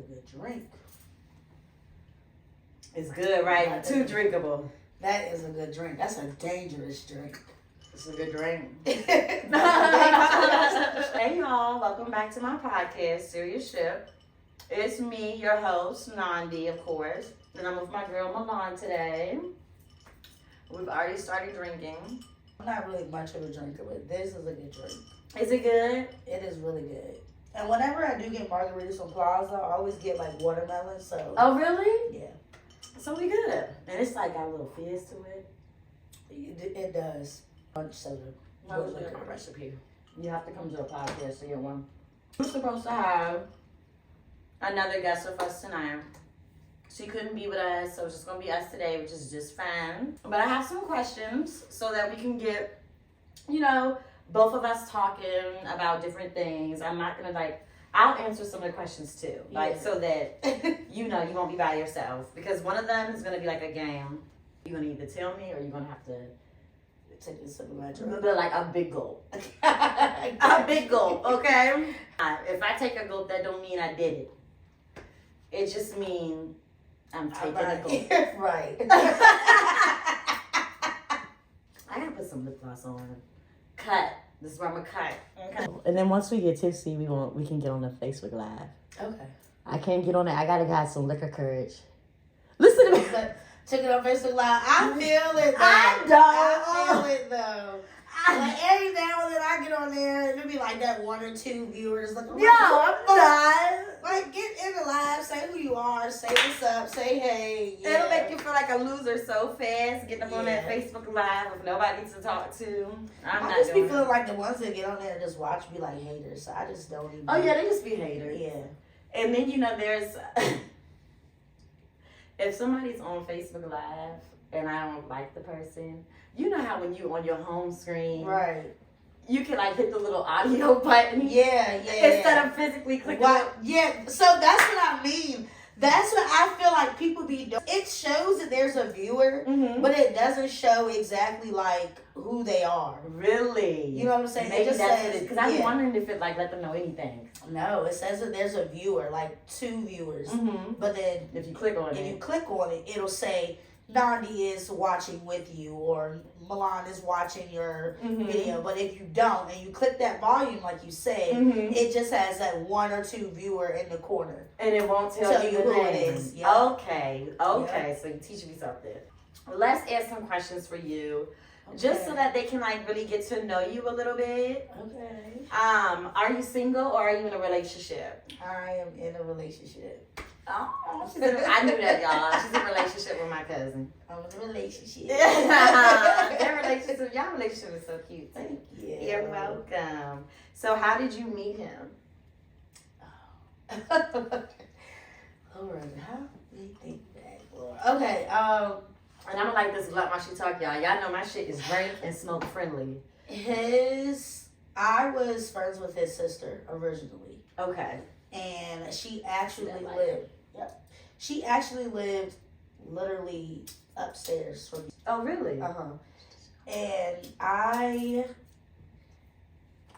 good drink. It's good, right? Too drinkable. That is a good drink. That's a dangerous drink. It's a good drink. Hey y'all, welcome back to my podcast, Serious Ship. It's me, your host, Nandi, of course. And I'm with my girl Malonne today. We've already started drinking. I'm not really much of a drinker, but this is a good drink. Is it good? It is really good. And whenever I do get margaritas from Plaza, I always get like watermelon, so. Oh, really? Yeah. So we good. And it's like got a little fizz to it. It does. Punch soda. I was looking at my recipe. You have to come to a podcast to get one. We're supposed to have another guest with us tonight. She couldn't be with us, so it's just going to be us today, which is just fine. But I have some questions so that we can get, both of us talking about different things. I'm not going to, I'll answer some of the questions too, so that, you won't be by yourself. Because one of them is going to be like a game. You're going to either tell me or you're going to have to take a sip of my drink. But like a big gulp. A big gulp, okay? If I take a gulp, that don't mean I did it. It just means I'm taking a gulp. Right. I gotta put some lip gloss on. Cut. This is where I'm gonna cut. Okay. And then once we get tipsy, we can get on the Facebook Live. Okay. I can't get on it. I gotta have some liquor courage. Listen to me. Check it on Facebook Live. I feel it though. I don't. I feel it though. Like every now and then I get on there and it'll be like that 1 or 2 viewers like, I'm not. Like get in the live, say who you are, say what's up, say hey. Yeah. It'll make you feel like a loser so fast, getting up on that Facebook Live with nobody to talk to. I just be feeling like the ones that get on there and just watch be like haters. So I just don't even. Oh yeah, they just be haters. Yeah. And then there's if somebody's on Facebook Live and I don't like the person, you know how when you on your home screen, right? You can hit the little audio button. Yeah. Instead of physically clicking. Yeah. So that's what I mean. That's what I feel like people be doing. It shows that there's a viewer, but it doesn't show exactly who they are. Really? You know what I'm saying? Maybe it just that's says, what it is. Because I'm wondering if it let them know anything. No, it says that there's a viewer, 2 viewers. But then if you click on it, it'll say Nandi is watching with you or Malonne is watching your video. But if you don't and you click that volume like you said, it just has that 1 or 2 viewer in the corner. And it won't tell you who name. it is. Yeah. Okay. Yeah. So you teach me something. Let's ask some questions for you. Okay. Just so that they can really get to know you a little bit. Okay. Are you single or are you in a relationship? I am in a relationship. Oh, I knew that, y'all. She's in a relationship with my cousin. I'm in a relationship. Y'all relationship is so cute. Thank you. You're welcome. So how did you meet him? Lord, how do we think back? Okay, and I'm like this a lot while she talk, y'all. Y'all know my shit is drink and smoke friendly. I was friends with his sister originally. Okay. And she actually lived. Yep. She actually lived literally upstairs from. Oh, really? And I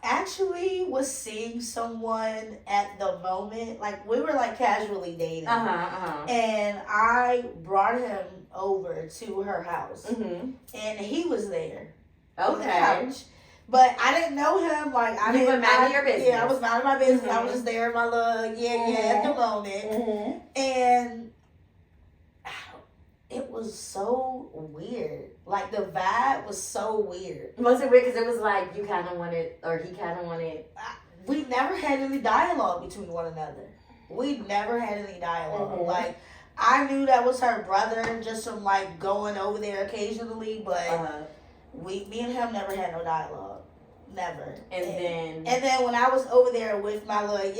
actually was seeing someone at the moment. We were casually dating. And I brought him over to her house. And he was there. Okay. On the couch. But I didn't know him. You were minding your business. Yeah, I was minding my business. I was just there in my little, at the moment. And it was so weird. The vibe was so weird. Was it weird because it was you kind of wanted, or he kind of wanted? We never had any dialogue between one another. We never had any dialogue. I knew that was her brother just from going over there occasionally, but me and him never had no dialogue. Never. And then when I was over there with my little at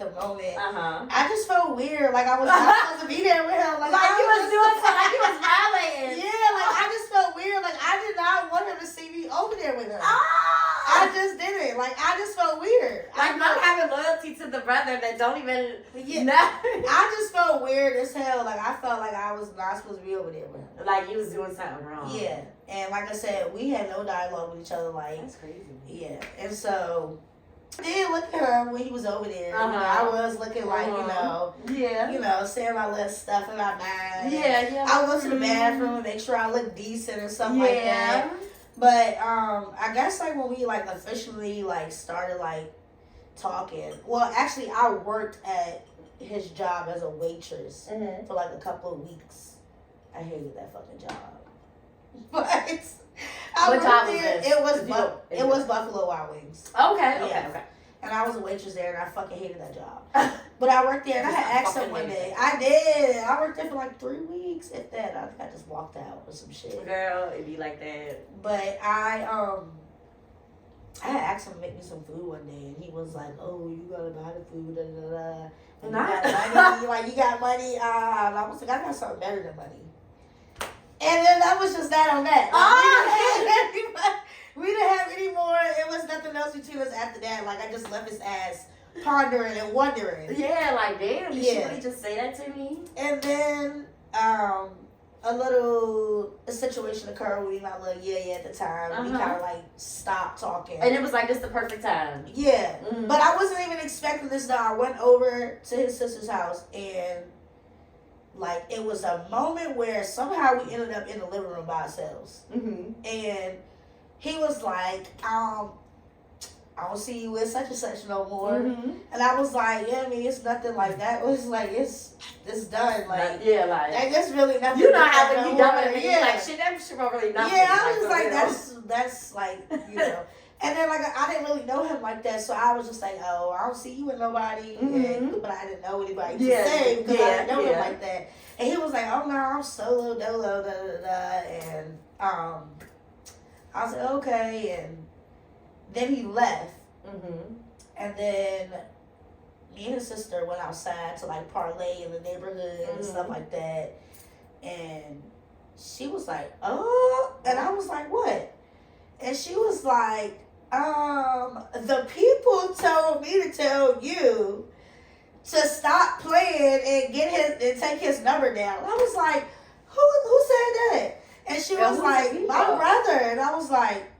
the moment, I just felt weird. I was not supposed to be there with him. You was doing something. You was violating. Yeah, I just felt weird. I did not want him to see me over there with him. I just didn't. I just felt weird. Not having loyalty to the brother that don't even. Yeah. I just felt weird as hell. I felt like I was not supposed to be over there with him. You was doing something wrong. Yeah. And like I said, we had no dialogue with each other. That's crazy. Yeah. And so I did look at her when he was over there. You know, I was looking like, saying my little stuff in my mind. Yeah. I would go to the bathroom and make sure I look decent and stuff like that. But I guess like when we like officially like started like talking. Well, actually, I worked at his job as a waitress for like a couple of weeks. I hated that fucking job, but what job was this? It was Buffalo Wild Wings. Okay. And I was a waitress there, and I fucking hated that job. But I worked there, and I had asked him one day. I did. I worked there for like 3 weeks. If that, I think I just walked out or some shit. Girl, it'd be like that. But I had asked him to make me some food one day, and he was like, "Oh, you gotta buy the food, da da da." And you got money, like you got money. And I was like, I got something better than money. And then that was just that on that. Like, we didn't have any more. It was nothing else between us after that. Like, I just left his ass pondering and wondering. Yeah, like, damn, did she really just say that to me? And then a situation occurred with me, my little at the time. And we kind of, like, stopped talking. And it was like, this the perfect time. Yeah. Mm-hmm. But I wasn't even expecting this, though. I went over to his sister's house, and, like, it was a moment where somehow we ended up in the living room by ourselves. Mm-hmm. And he was like, I don't see you with such and such no more. Mm-hmm. And I was like, yeah, I mean, it's nothing like that. It was like, it's done. Like, that's really nothing. You know how when you done it, yeah. Like, shit, that shit really nothing. Yeah, I was just like, that's like, you know. And then, like, I didn't really know him like that, so I was just like, oh, I don't see you with nobody. Mm-hmm. But I didn't know anybody to say because I didn't know him like that. And he was like, oh, no, I'm solo, dolo, da, da, da. And I was like, okay. And then he left. Mm-hmm. And then me and his sister went outside to, like, parlay in the neighborhood and stuff like that. And she was like, oh. And I was like, what? And she was like, the people told me to tell you to stop playing and take his number down. I was like, who said that? And she was like, my brother. And I was like,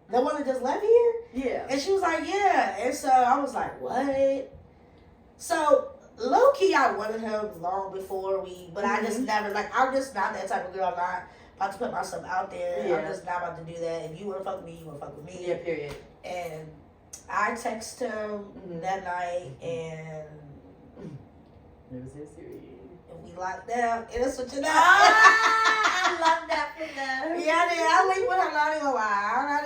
the one that just left here? Yeah. And she was like, yeah. And so I was like, what? So low key, I wanted him long before but I just never, like, I'm just not that type of girl. I'm not about to put myself out there. Yeah. I'm just not about to do that. If you want to fuck with me, you want to fuck with me. Yeah, period. And I texted him that night, and it was history. And we locked down, and it's what you know. I love that for them. Yeah, I linked with him. I'm not even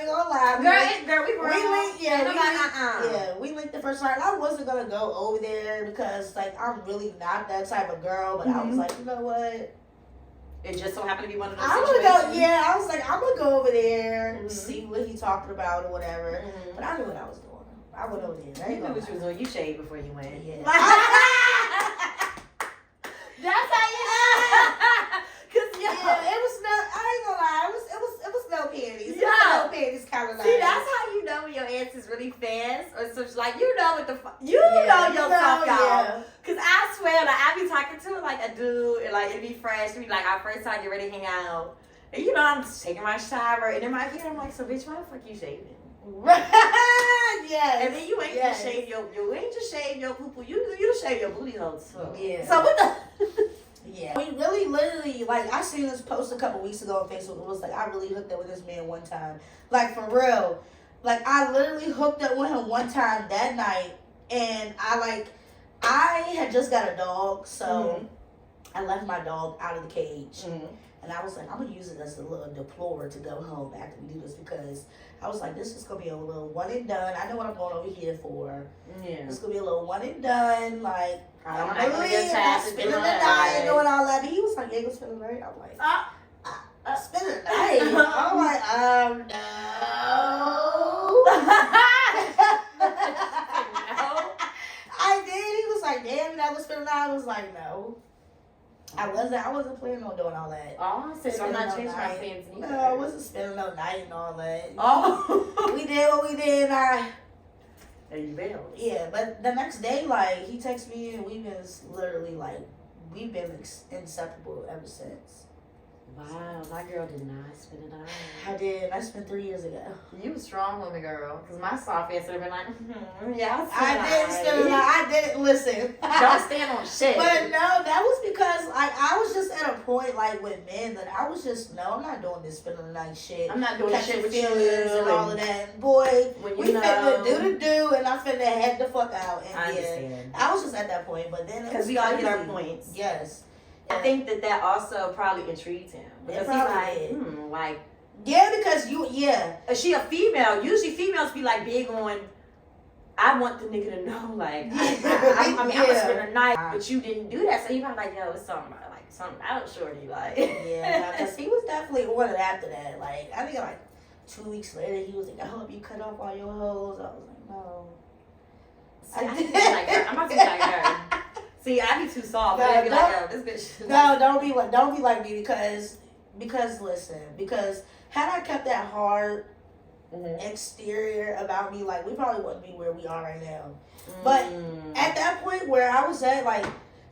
gonna lie. Girl, we linked. Yeah, we linked the first time. I wasn't gonna go over there because, like, I'm really not that type of girl. But I was like, you know what? It just so happened to be one of those situations. I was like, I'm gonna go over there, see what he talking about or whatever. But I knew what I was doing. I went over there. You knew what you was doing. You shaved before you went. Yeah. That's how you know. It was no. I ain't gonna lie. It was no panties. Yeah. No panties kind of like. See, that's how you know when your ass is really fast or something. Like, you know what the fuck. You know yourself, y'all. Yeah. Cause I swear, like, I be talking to like a dude and like it be fresh. It be like our first time get ready to hang out. And you know, I'm just taking my shower and in my ear I'm like, so bitch, why the fuck you shaving? Yes. And then you ain't just shave you ain't just shave your poo poo. You just shave your booty holes. So. Yeah. So what the Yeah. We really literally, like, I seen this post a couple weeks ago on Facebook. It was like, I really hooked up with this man one time. Like, for real. Like, I literally hooked up with him one time that night. And I had just got a dog. So I left my dog out of the cage. And I was like, I'm going to use it as a little deplorer to go home after we do this. Because I was like, this is going to be a little one and done. I know what I'm going over here for. Yeah. It's going to be a little one and done. Like, I'm spending the night and doing all that. And he was like, yeah, you going to spend the night? I'm like, spend the night? I'm like, no. I did. He was like, damn, you never spend the night? I was like, no. I wasn't planning on doing all that. Oh, so I'm not changing my plans either. No, I wasn't spending no night and all that. Oh. We did what we did, and and you bailed. Yeah, but the next day, like, he texted me, and we've been literally, like, we've been inseparable ever since. Wow, my girl did not spend a dime. I did. I spent 3 years ago. You a strong woman, girl. Because my soft ass would have been like, yeah, I didn't spend a dime. I didn't listen. Don't stand on shit. But no, that was because like I was just at a point like with men that I was just I'm not doing this spending the night shit. I'm not doing shit with feelings you and all of that. Boy, when we finna do the do, and I finna head the fuck out. And I understand. I was just at that point, but then because we all get our points. Yes. I think that also probably intrigued him because he's like, like. Yeah, because she a female. Usually females be like big on. I want the nigga to know, like, I'm gonna spend a night, but you didn't do that, so he probably like, yo, it's something about shorty, like. Yeah, because he was definitely on it after that. Like, I think like 2 weeks later, he was like, I hope you cut off all your hoes. I was like, no. See, I be like her. I'm about to be like her. See, I be too soft. No, I be like, yo, this bitch. No, don't be like me because listen, because had I kept that hard exterior about me, like we probably wouldn't be where we are right now. But at that point where I was at, like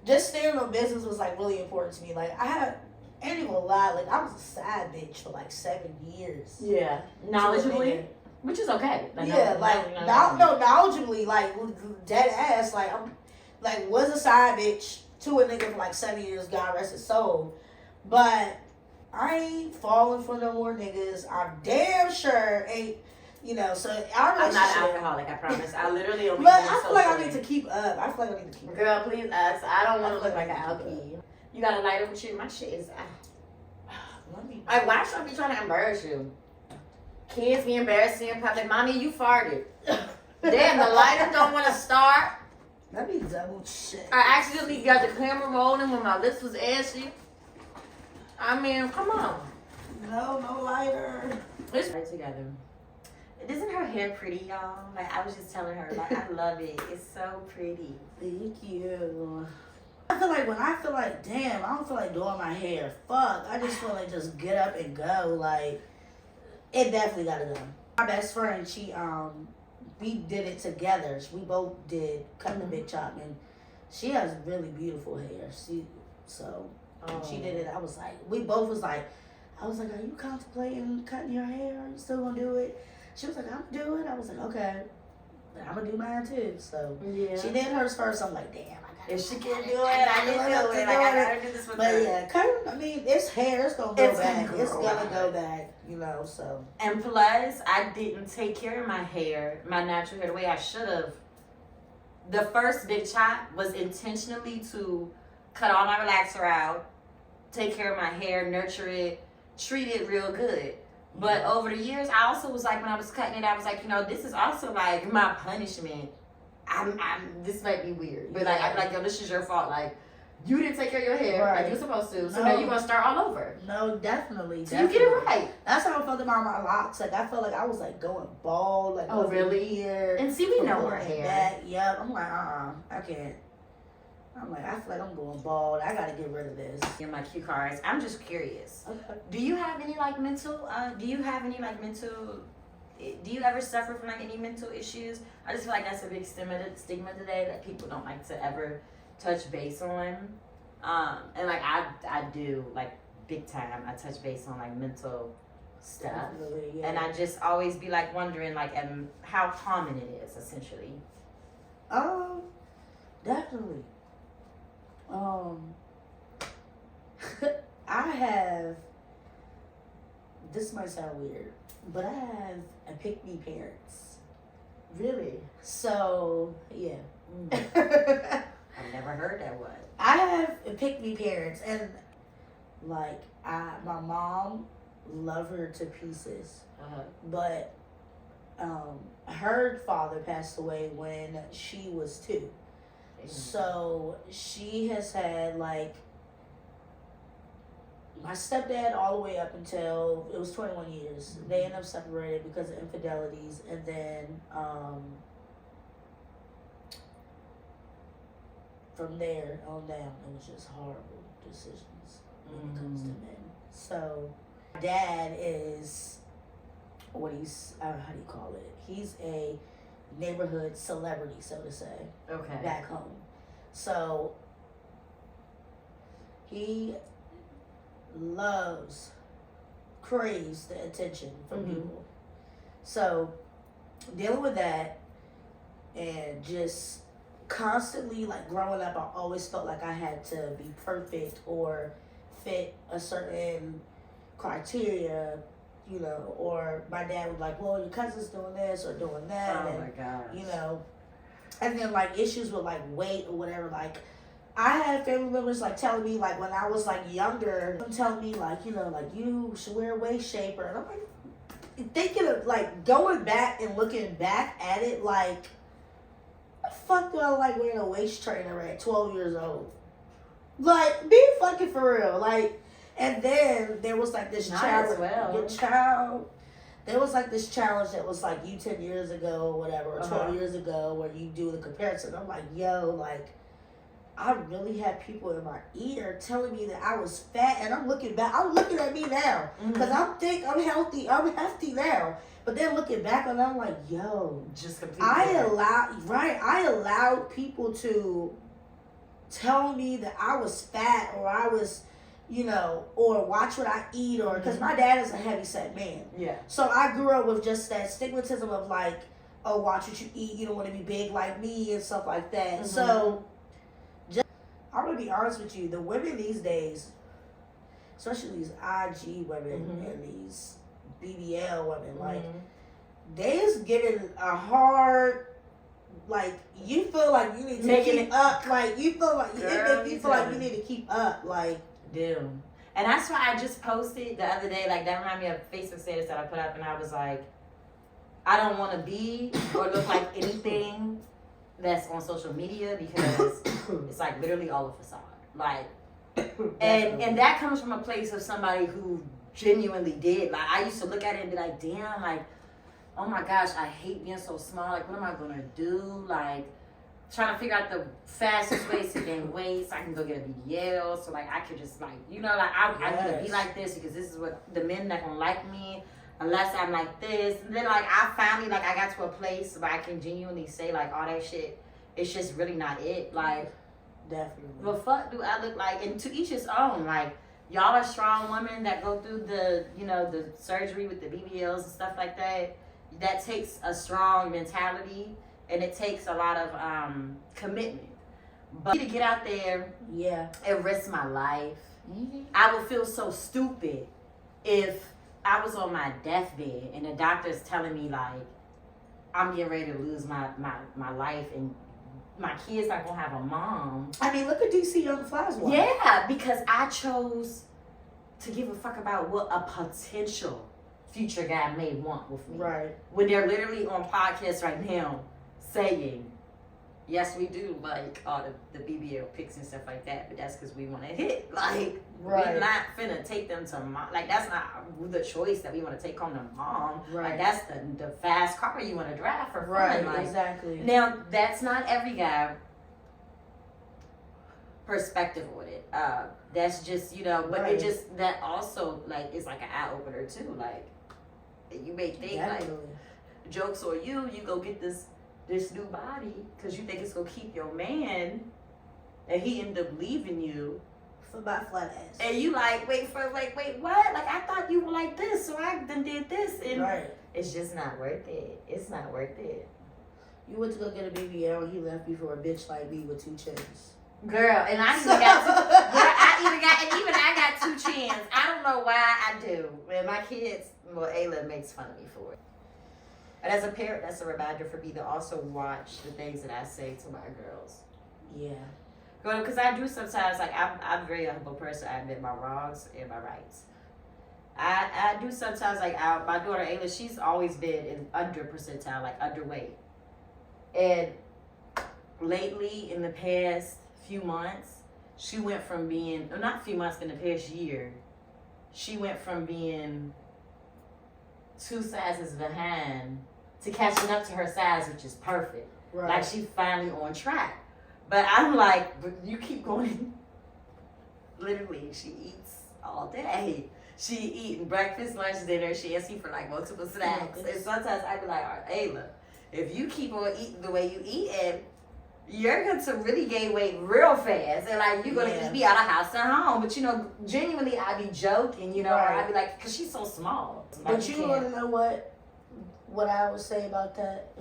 just staying on business was like really important to me. Like I ain't even gonna lie, like I was a side bitch for like 7 years. Yeah, knowledgeably, which is okay. Like, yeah, knowledgeably, like dead ass. Like I'm like was a side bitch to a nigga for like 7 years. God rest his soul, but. I ain't falling for no more niggas. I'm damn sure ain't, so I'm not an alcoholic, I promise. I literally only. But I feel like I need to keep up. Girl, please ask. I don't want to look like an alky. You got a lighter with you? My shit is. Like, why should I be trying to embarrass you? Kids be embarrassing in public. Mommy, you farted. Damn, the lighter don't want to start. That be double shit. I accidentally got the camera rolling when my lips was ashy. I mean, come on. No lighter. It's right together. Isn't her hair pretty, y'all? Like, I was just telling her, like, I love it. It's so pretty. Thank you. I feel like, damn, I don't feel like doing my hair. Fuck. I just feel like just get up and go. Like, it definitely gotta go. My best friend, we did it together. We both did cut the big chop, and she has really beautiful hair. She did it. I was like, are you contemplating cutting your hair? Are you still gonna do it? She was like, I'm gonna do it. I was like, okay. But I'm gonna do mine too. So she did hers first. I'm like, damn, if she can't do it, I can do it. Like, I gotta do this with her. But yeah, cutting, I mean, it's hair. It's gonna go back. It's gonna go back, so. And plus, I didn't take care of my hair, my natural hair, the way I should have. The first big chop was intentionally to cut all my relaxer out, take care of my hair, nurture it, treat it real good. But over the years, I also was like, when I was cutting it, I was like, this is also like my punishment. This might be weird, but like, I'm like, yo, this is your fault. Like, you didn't take care of your hair like you're supposed to, so now you're gonna start all over. No, definitely. So you get it right. That's how I felt about my locks. Like I felt like I was like going bald, like oh really? Here, and see, we know her hair. Yep. I'm like, I can't. I'm like, I feel like I'm going bald. I gotta get rid of this. In my cue cards, I'm just curious. Okay. Do you have any mental? Do you ever suffer from any mental issues? I just feel like that's a big stigma today that people don't like to ever touch base on. And like I do big time. I touch base on mental stuff, yeah. And I just always be wondering how common it is essentially. Definitely. I have. This might sound weird, but I have a pick-me parents. Really? So yeah. I've never heard that word. I have pick-me parents, and my mom love her to pieces, but her father passed away when she was 2. So she has had my stepdad all the way up until it was 21 years. They ended up separated because of infidelities, and then from there on down, it was just horrible decisions when it comes to men. So dad is how do you call it? He's a neighborhood celebrity, so to say. Okay. Back home. So he craves the attention from Mm-hmm. people. So, dealing with that and just constantly, like, growing up, I always felt like I had to be perfect or fit a certain criteria, you know, or my dad would like, well, your cousin's doing this or doing that. Oh my gosh. You know, and then, like, issues with, like, weight or whatever, like, I had family members, like, telling me, like, when I was, like, younger, them telling me, like, you know, like, you should wear a waist shaper. And I'm like, thinking of, like, going back and looking back at it, like, the fuck do I like wearing a waist trainer at 12 years old? Like, be fucking for real. Like, and then there was, like, this challenge. Your child. There was, like, this challenge that was, like, you 10 years ago or whatever, or 12 years ago, where you do the comparison. I'm like, yo, like, I really had people in my ear telling me that I was fat, and I'm looking back. I'm looking at me now because I'm healthy. I'm hefty now. But then looking back, and I'm like, yo, just completely. I allowed people to tell me that I was fat or I was, you know, or watch what I eat, or because my dad is a heavyset man. Yeah. So I grew up with just that stigmatism of like, oh, watch what you eat. You don't want to be big like me and stuff like that. Mm-hmm. So. I'm gonna be honest with you, the women these days, especially these IG women and these BBL women, like, they is getting a hard, like, you feel like you need to keep up, like, you feel like, you feel like you need to keep up, like. Damn. And that's why I just posted the other day, like, that reminded me of a Facebook status that I put up, and I was like, I don't want to be or look like anything that's on social media, because it's like literally all a facade. Like, and that comes from a place of somebody who genuinely did. Like, I used to look at it and be like, damn, like, oh my gosh, I hate being so small. Like, what am I gonna do? Like, trying to figure out the fastest ways to gain weight so I can go get a BBL. So like I could just like, you know, like I need to be like this because this is what the men that gonna like me. Unless I'm like this. And then like I finally like I got to a place where I can genuinely say like all that shit, it's just really not it. Like definitely. Well fuck do I look like, and to each his own. Like y'all are strong women that go through the, you know, the surgery with the BBLs and stuff like that. That takes a strong mentality and it takes a lot of commitment. But to get out there and risk my life, I would feel so stupid if I was on my deathbed and the doctor's telling me like I'm getting ready to lose my life and my kid's not gonna have a mom. I mean, look at DC Young Fly's one. Yeah, because I chose to give a fuck about what a potential future guy may want with me. Right. When they're literally on podcasts right now saying, yes, we do like all the BBL pics and stuff like that, but that's because we want to hit. Like, we're not finna take them to mom. Like, that's not the choice that we want to take home to mom. Right. Like, that's the fast car you want to drive for fun. Right, like, exactly. Now, that's not every guy perspective with it. That's just, you know, but it just, that also, like, is like an eye-opener, too. Like, you may think, like, joke's on you, you go get this new body because you think it's gonna keep your man, and he end up leaving you for my flat ass. And you like, wait, what? Like, I thought you were like this, so I done did this, and it's just not worth it. It's not worth it. You went to go get a BBL and he left you for a bitch like me with 2 chins. Girl, and I got 2 chins. I don't know why I do. And my kids, well, Ayla makes fun of me for it. And as a parent, that's a reminder for me to also watch the things that I say to my girls. Yeah. Because I do sometimes, like, I'm a very humble person. I admit my wrongs and my rights. I do sometimes, like, my daughter, Ayla, she's always been in under percentile, like, underweight. And lately, in the past few months, she went from being, not few months, in the past year, she went from being 2 sizes behind to catching up to her size, which is perfect. Right. Like, she's finally on track. But I'm like, but you keep going. Literally, she eats all day. She eating breakfast, lunch, dinner. She asks me for like multiple snacks. And sometimes I be like, all right, Ayla, if you keep on eating the way you eat, and you're going to really gain weight real fast. And like, you're going to just be out of house and home. But, you know, genuinely, I be joking, you know, Right. I be like, because she's so small. But you want to know what I would say about that?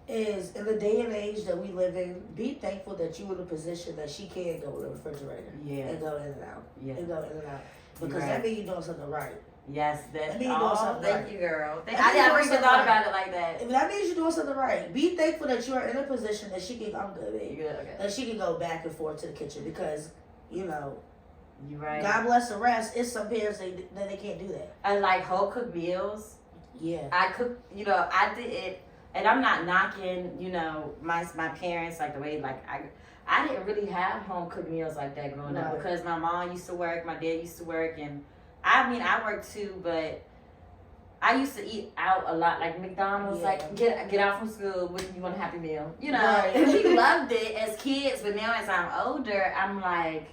Is in the day and age that we live in, be thankful that you're in a position that she can go to the refrigerator and go in and out. And go in and out. Because that means you're doing something right. Yes, that means you're doing something thank right. you, girl. That I never even thought about it like that. That means you're doing something right. Be thankful that you are in a position that she can, I'm good, babe. Okay. That she can go back and forth to the kitchen because, you know, you're right. God bless the rest. It's some parents that they can't do that. And like home cooked meals. Yeah. I cook, you know, I did it. And I'm not knocking, you know, my parents, like the way, like, I didn't really have home cooked meals like that growing up because my mom used to work, my dad used to work, and I mean, I worked too, but I used to eat out a lot, like McDonald's, like, get out from school, you want a Happy Meal, you know, and we loved it as kids, but now as I'm older, I'm like,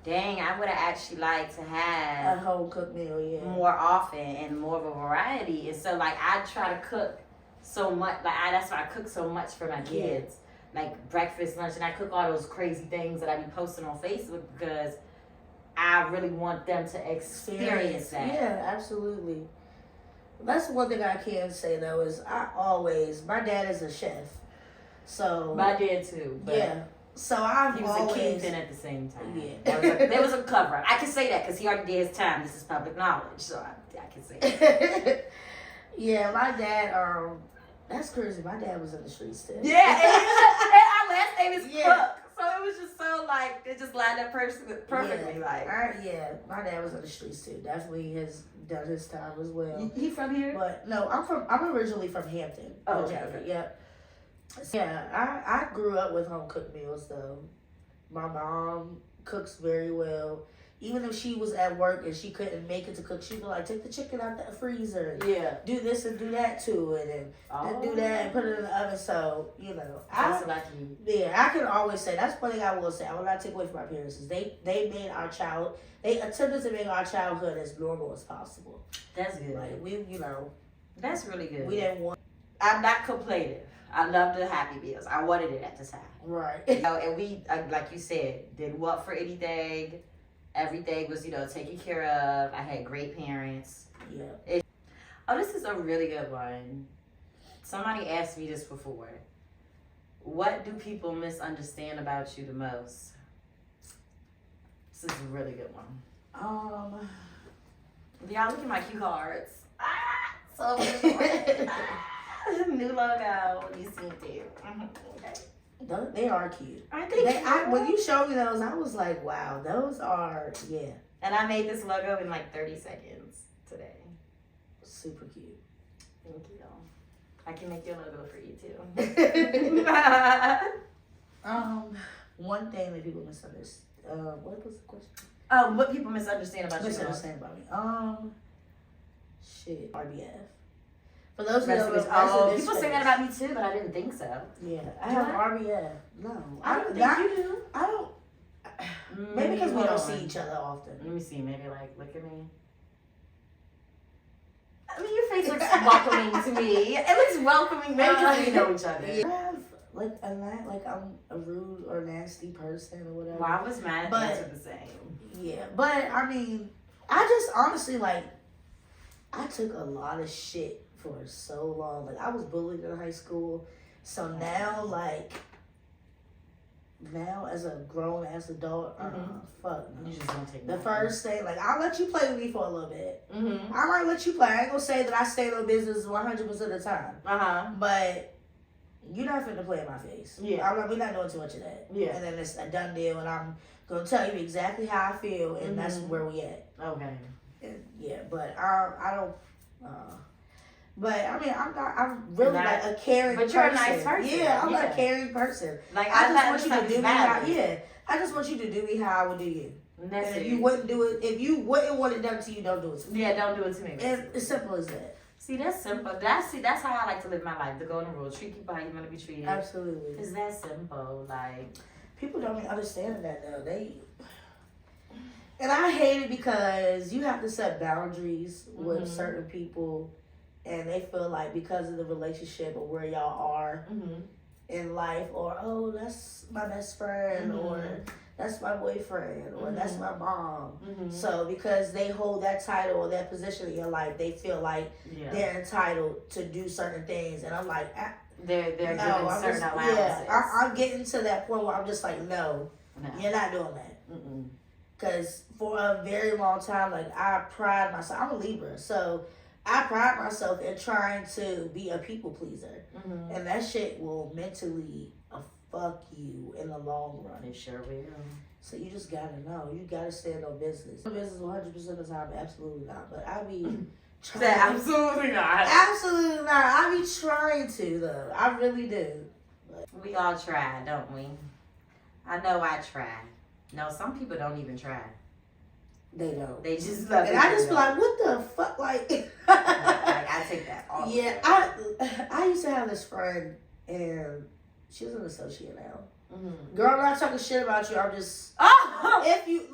dang, I would have actually liked to have a home cooked meal, more often and more of a variety, and so, like, I try to cook so much, like that's why I cook so much for my kids, like breakfast, lunch, and I cook all those crazy things that I be posting on Facebook because I really want them to experience that. Yeah, absolutely. That's one thing I can say though is my dad is a chef, so my dad too. But so he was a kingpin at the same time. Yeah, there was a cover up. I can say that because he already did his time. This is public knowledge, so I can say that. Yeah, my dad. That's crazy. My dad was in the streets too. Yeah, and our last name is Cook, so it was just so like it just lined up perfectly. Like, my dad was in the streets too. Definitely has done his time as well. He from here? But no, I'm originally from Hampton, Virginia. Okay. Yep. Yeah, I grew up with home cooked meals though. My mom cooks very well. Even if she was at work and she couldn't make it to cook, she'd be like, take the chicken out the freezer. And do this and do that to it. And do that and put it in the oven. So, you know. I can always say, that's one thing I will say. I will not take away from my parents. Is they attempted to make our childhood as normal as possible. That's good. Like, that's really good. We didn't want. I'm not complainative. I love the Happy Meals. I wanted it at the time. Right. You know, and we, like you said, didn't want for anything. Everything was, you know, taken care of. I had great parents. Yeah. This is a really good one. Somebody asked me this before. What do people misunderstand about you the most? This is a really good one. Y'all look at my cue cards. So new logo. You see it. Okay. They are cute. Aren't they cute? When you showed me those, I was like, wow, those are, And I made this logo in like 30 seconds today. Super cute. Thank you. I can make your logo for you too. One thing that people misunderstand. What was the question? What people misunderstand about you? About me. Shit. RBF. For those who don't know, people say that about me too, but I didn't think so. Yeah, I have RBF. No, I don't think you do. I don't. Maybe because we don't see each other often. Let me see. Maybe like look at me. I mean, your face looks welcoming to me. It looks welcoming. Maybe because we know each other. I have like I'm a rude or nasty person or whatever. Well, I was mad at you the same. Yeah, but I mean, I just honestly I took a lot of shit for so long. Like, I was bullied in high school. So now, as a grown ass adult, fuck no. You just don't take the first thing, I'll let you play with me for a little bit. Mm-hmm. I might let you play. I ain't gonna say that I stay in business 100% of the time. But you're not finna play in my face. Yeah. We're not doing too much of that. Yeah. And then it's a done deal, and I'm gonna tell you exactly how I feel, and that's where we at. Okay. And, but I don't. But I mean, I'm really a caring person. But you're a nice person. Yeah, I'm a caring person. I just want you to do me I just want you to do me how I would do you. And if you wouldn't want it done to you, don't do it to me. Yeah, don't do it to me. And it's simple as that. See, that's simple. That's how I like to live my life. The golden rule: treat people how you want to be treated. Absolutely. It's that simple. People don't even understand that though. And I hate it because you have to set boundaries with certain people. And they feel like because of the relationship or where y'all are in in life, or oh, that's my best friend, or that's my boyfriend, or that's my mom. So because they hold that title or that position in your life, they feel like they're entitled to do certain things. And I'm like, they're given certain allowances. Yeah, I'm getting to that point where I'm just like, no. You're not doing that. Because for a very long time, like, I pride myself. I'm a Libra, so I pride myself in trying to be a people pleaser. And that shit will mentally fuck you in the long run. It sure will. So you just gotta know. You gotta stand on business. Business 100% of the time, absolutely not. But I be trying. Absolutely not. Absolutely not. I be trying to, though. I really do. But we all try, don't we? I know I try. No, some people don't even try. They don't. They just love it. And I just feel like, what the fuck? Like, I take that off. Yeah, I used to have this friend, and she's an associate now. Girl, I'm not talking shit about you. I'm just. If you.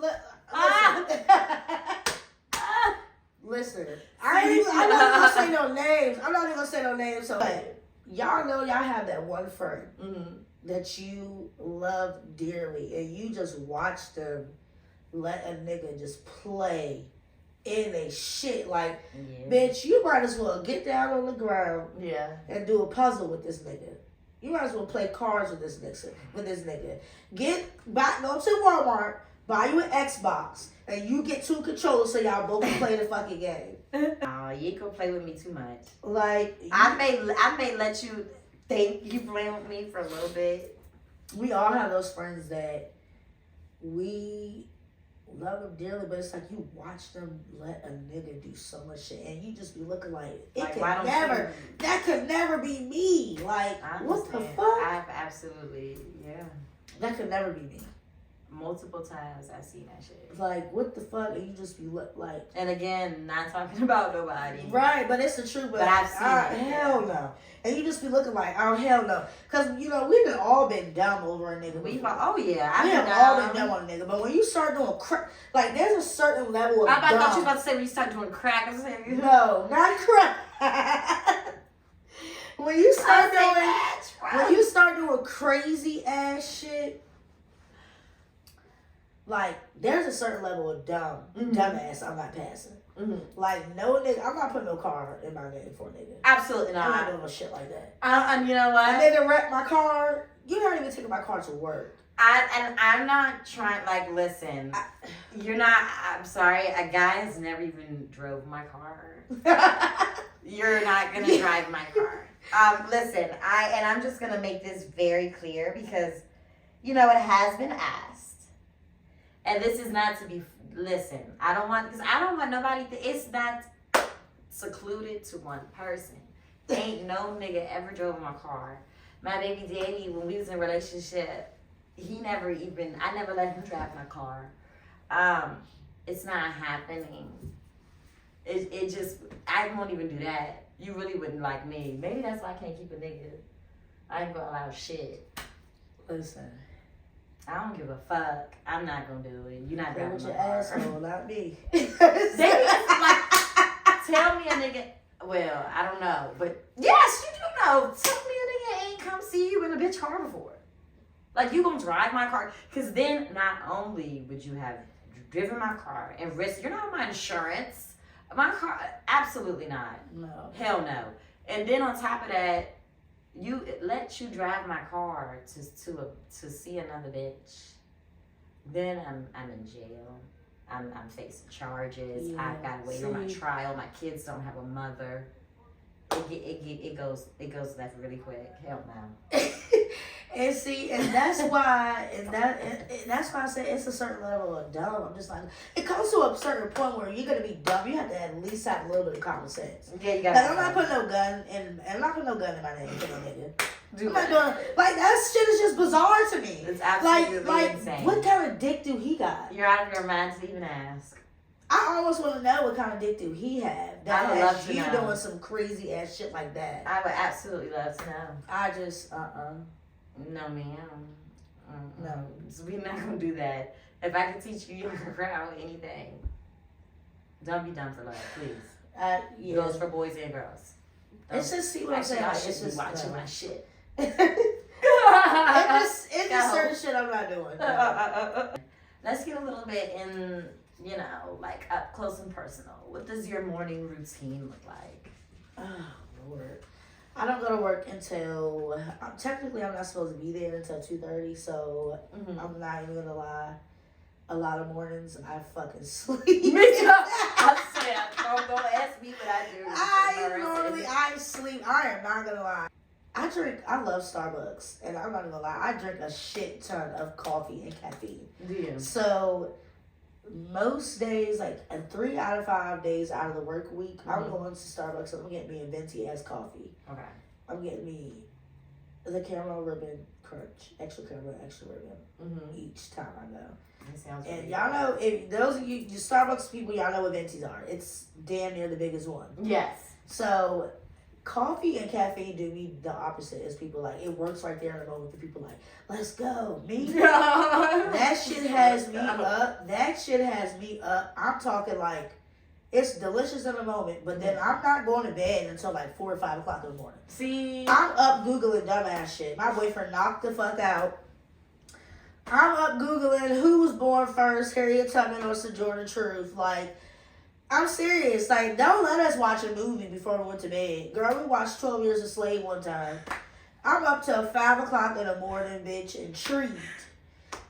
Listen. I'm not even gonna say no names. I'm not even gonna say no names. So, but y'all know y'all have that one friend that you love dearly, and you just watch them let a nigga just play in a shit. Like, bitch, you might as well get down on the ground and do a puzzle with this nigga. You might as well play cards with this nigga. Go to Walmart, buy you an Xbox, and you get 2 controllers so y'all both can play the fucking game. Oh, you ain't gonna play with me too much. Like, I may let you think you playing with me for a little bit. We all have those friends that we love them dearly, but it's like you watch them let a nigga do so much shit, and you just be looking like that could never be me. Like, what the fuck? I've absolutely, that could never be me. Multiple times I've seen that shit. Like, what the fuck? And you just be like, and again, not talking about nobody, right? But it's the truth. But I've seen it. Hell no. And you just be looking like, oh hell no, because you know we've all been dumb over a nigga. We have all been dumb on a nigga. But when you start doing crack, like there's a certain level of. I thought you was about to say when you start doing crack. I was saying no, not crack. when you start doing crazy ass shit. Like, there's a certain level of dumbass I'm not passing. Like, no nigga, I'm not putting no car in my name for a nigga. Absolutely not. I'm not doing no shit like that. And you know what? A nigga wrecked my car. You're not even taking my car to work. I'm not trying, like, listen. You're not, I'm sorry, a guy has never even drove my car. You're not going to drive my car. Listen, I'm just going to make this very clear because, you know, it has been asked. And this is not to be, listen, I don't want nobody it's not secluded to one person. Ain't no nigga ever drove my car. My baby daddy, when we was in a relationship, I never let him drive my car. It's not happening. It just, I won't even do that. You really wouldn't like me. Maybe that's why I can't keep a nigga. I ain't gonna allow shit. Listen. I don't give a fuck. I'm not gonna do it. You're not driving with my your car. asshole, not me. Like, tell me a nigga. Well, I don't know, but yes, you do know. Tell me a nigga ain't come see you in a bitch car before. Like, you gonna drive my car? Because then not only would you have driven my car and risk, you're not on my insurance. My car, absolutely not. No. Hell no. And then on top of that, let you drive my car to see another bitch. Then I'm in jail. I'm facing charges. Yeah. I've got to wait on my trial. My kids don't have a mother. It goes left really quick. Hell no. And see, and that's why, that's why I say it's a certain level of dumb. I'm just like, it comes to a certain point where you're gonna be dumb. You have to at least have a little bit of common sense. Yeah, you gotta. Like, I'm not putting no gun in my name for no nigga. I'm not doing like that. Shit is just bizarre to me. It's absolutely insane. What kind of dick do he got? You're out of your mind to even ask. I almost want to know what kind of dick do he have that I would love to you know. doing some crazy ass shit like that. I would absolutely love to know. I just No, ma'am. No. So we're not gonna do that. If I could teach you younger crowd anything, don't be dumb for love, please. Yeah. Goes for boys and girls. It's just, see what I'm saying? I Like, should it's be just watching my shit. not doing. Let's get a little bit in, you know, like up close and personal. What does your morning routine look like? Oh, Lord. I don't go to work until, technically I'm not supposed to be there until 2:30, so I'm not even gonna lie. A lot of mornings I fucking sleep. Me too. I'm saying, don't ask me what I do. I sleep. I am not gonna lie. I love Starbucks, and I'm not gonna lie, I drink a shit ton of coffee and caffeine. Yeah. So, most days, like 3 out of 5 days out of the work week, I'm going to Starbucks and I'm getting me a venti ass coffee. Okay. I'm getting me the caramel ribbon crunch, extra caramel, extra ribbon, each time I go. That sounds and really y'all good. know, if those of you Starbucks people, y'all know what ventis are. It's damn near the biggest one. Yes. So, coffee and caffeine do me the opposite as people like, it works right there in the moment for people like, let's go. Me, that shit has me up. That shit has me up. I'm talking like, it's delicious in the moment, but then I'm not going to bed until like 4 or 5 o'clock in the morning. See? I'm up Googling dumbass shit. My boyfriend knocked the fuck out. I'm up Googling who was born first, Harriet Tubman or Sojourner Truth. Like, I'm serious. Like, don't let us watch a movie before we went to bed. Girl, we watched 12 Years a Slave one time. I'm up till 5 o'clock in the morning, bitch, intrigued.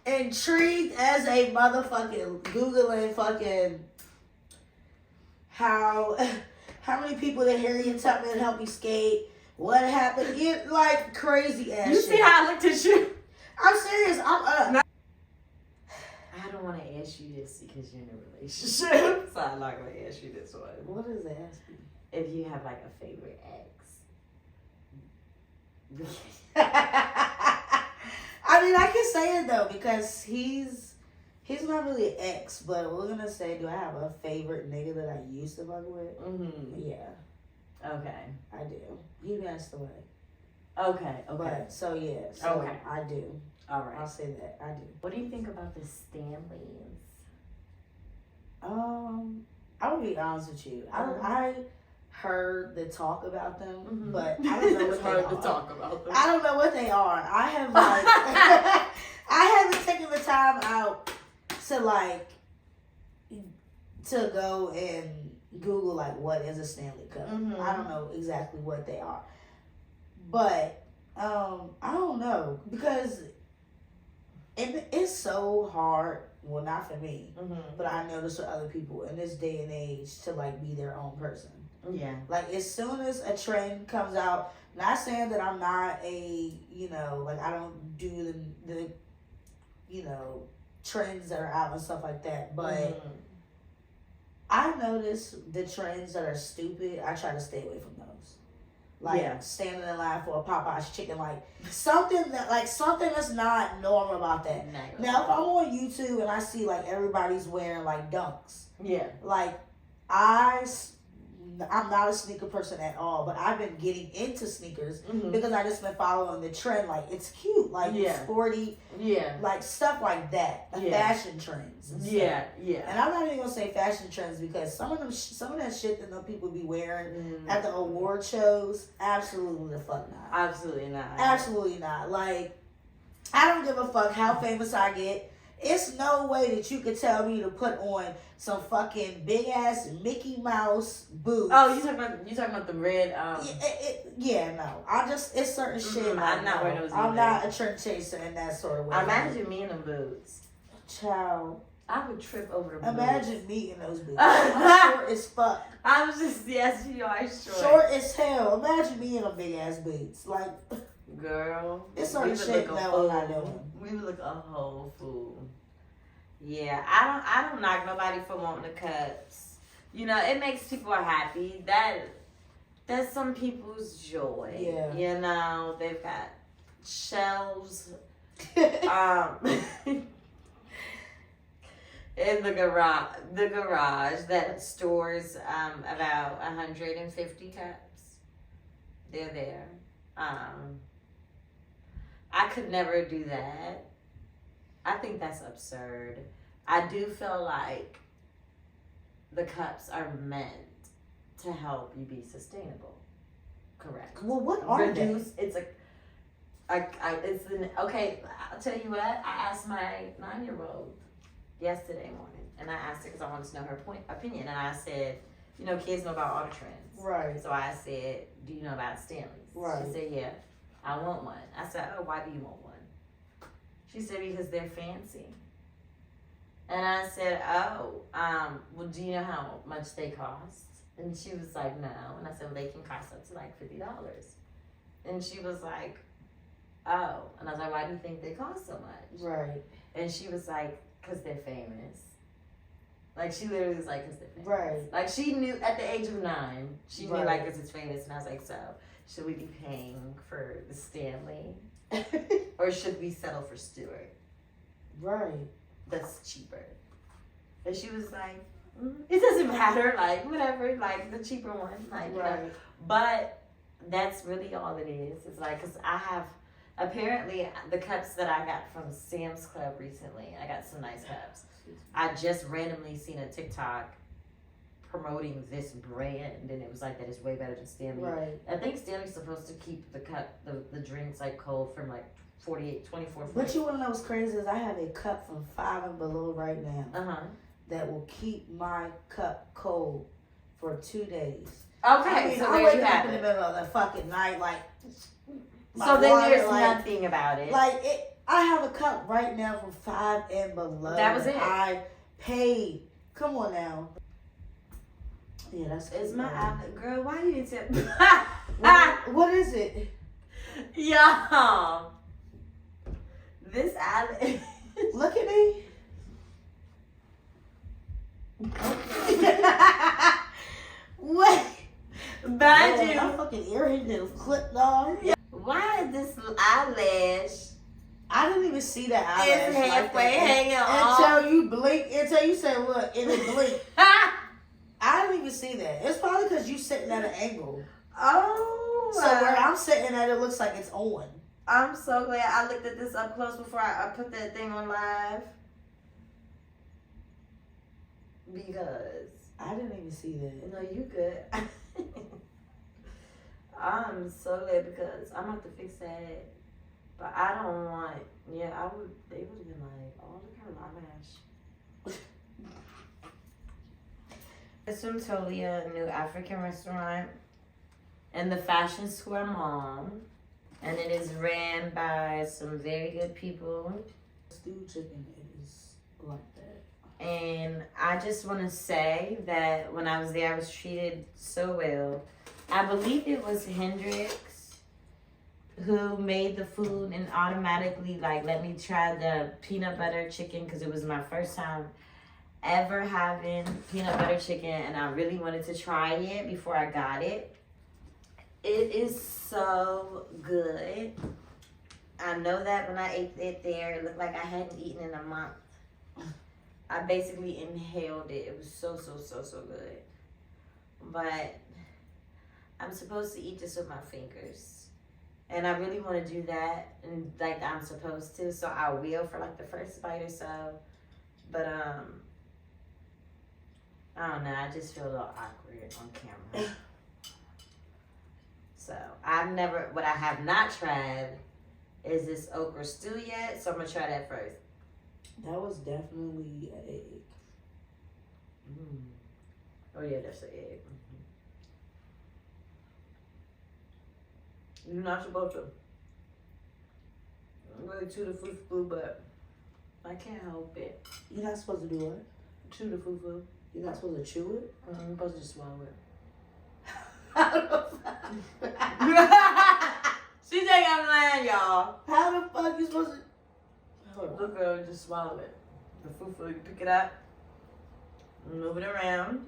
Intrigued as a motherfucking Googling fucking how many people did Harriet Tubman help escape? What happened? It like crazy ass You shit. see how I looked at you? I'm serious. I'm up. I don't want to ask you this because you're in a relationship, so I'm not going to ask you this one. What is that? If you have like a favorite ex. I mean, I can say it though because he's not really an ex, but we're gonna say, do I have a favorite nigga that I used to fuck with? Yeah. Okay. I do. He passed away. Okay. But, so yeah. So Okay. I do. All right. I'll say that. I do. What do you think about the Stanleys? I will be honest with you. I heard the talk about them, but I don't know what they hard are. to talk about them. I don't know what they are. I have like I haven't taken the time out to go and Google like what is a Stanley Cup. I don't know exactly what they are. But I don't know because it's so hard. Well, not for me, but I notice for other people in this day and age to like be their own person. Yeah. Like as soon as a trend comes out, not saying that I'm not like I don't do the trends that are out and stuff like that, but I notice the trends that are stupid. I try to stay away from those. Like standing in line for a Popeye's chicken, like something that's not normal about that. Now, if I'm on YouTube and I see like everybody's wearing like dunks, like I'm not a sneaker person at all, but I've been getting into sneakers because I just been following the trend. Like it's cute, like it's sporty, like stuff like that, fashion trends. And stuff. And I'm not even gonna say fashion trends because some of that shit that them people be wearing at the award shows, absolutely the fuck not. Absolutely not. Absolutely not. Like I don't give a fuck how famous I get. It's no way that you could tell me to put on some fucking big ass Mickey Mouse boots. Oh, you talking about the red? No. It's certain shit. I'm not wearing those. I'm not a trend chaser in that sort of way. Imagine me in them boots. Child. I would trip over the boots. Imagine me in those boots. I'm short as fuck. I was just, yes, you are short. Short as hell. Imagine me in them big ass boots. Like, girl, it's certain shit that I'm not doing. We would look a whole fool. Yeah, I don't knock nobody for wanting the cups. You know, it makes people happy. That's some people's joy. Yeah. You know, they've got shelves in the garage that stores about 150 cups. They're there. I could never do that. I think that's absurd. I do feel like the cups are meant to help you be sustainable. Correct. Well, what are they? It's Okay, I'll tell you what. I asked my 9-year-old yesterday morning, and I asked her because I wanted to know her opinion, and I said, kids know about all the trends. Right. So I said, do you know about Stanleys? Right. She said, yeah, I want one. I said, oh, why do you want one? She said, because they're fancy. And I said, oh, well, do you know how much they cost? And she was like, no. And I said, well, they can cost up to like $50. And she was like, oh. And I was like, why do you think they cost so much? Right. And she was like, because they're famous. Like, she literally was like, because they're famous. Right. Like, she knew at the age of 9, she knew, Right. like, because it's famous. And I was like, so, should we be paying for the Stanley? Or should we settle for Stewart? Right. That's cheaper. And she was like, it doesn't matter, like, whatever, like, the cheaper one. Like, right. But that's really all it is. It's like, because I have, apparently, the cups that I got from Sam's Club recently, I got some nice cups. I just randomly seen a TikTok promoting this brand, and it was like that it's way better than Stanley. Right. I think Stanley's supposed to keep the drinks like cold from like 24. But you want to know what's crazy is I have a cup from 5 and below right now that will keep my cup cold for 2 days. Okay, so I there you wake have up in the it. middle of the fucking night, like. So then water, there's like, nothing about it. Like it. I have a cup right now from 5 and below. That was it. I paid. Come on now. Yeah, that's. It's my outlet, girl. Why you didn't tell? What is it? Y'all, this outlet. Look at me. What? Mind My you, fucking earring is clipped off. why is this eyelash? I didn't even see that eyelash. It's halfway hanging off. Until you blink. Until you say, look, and it blink. I didn't even see that. It's probably because you sitting at an angle. Oh. So where I'm sitting at, it looks like it's on. I'm so glad I looked at this up close before I put that thing on live. Because I didn't even see that. no, you good. I'm so glad because I'm about to fix that. But I don't want. Yeah, they would have been like, oh, look at her eyelash. It's from Tolia, a new African restaurant in the Fashion Square Mall. And it is ran by some very good people. Stewed chicken is like that. And I just want to say that when I was there, I was treated so well. I believe it was Hendrix who made the food and automatically let me try the peanut butter chicken because it was my first time ever having peanut butter chicken, and I really wanted to try it before I got it. It is so good. I know that when I ate it there, it looked like I hadn't eaten in a month. I basically inhaled it. It was so good. But I'm supposed to eat this with my fingers. And I really want to do that. And I'm supposed to. So I will for the first bite or so. But I don't know. I just feel a little awkward on camera. So what I have not tried is this okra stew yet. So I'm going to try that first. That was definitely an egg. Oh yeah, that's an egg. You're not supposed to really chew the fufu, but I can't help it. You're not supposed to do what? Chew the fufu. You're not supposed to chew it? I'm supposed to just swallow it. She think I'm lying, y'all. How the fuck you supposed to? Hold on. Look, girl, just swallow it. The fufu, you pick it up, move it around.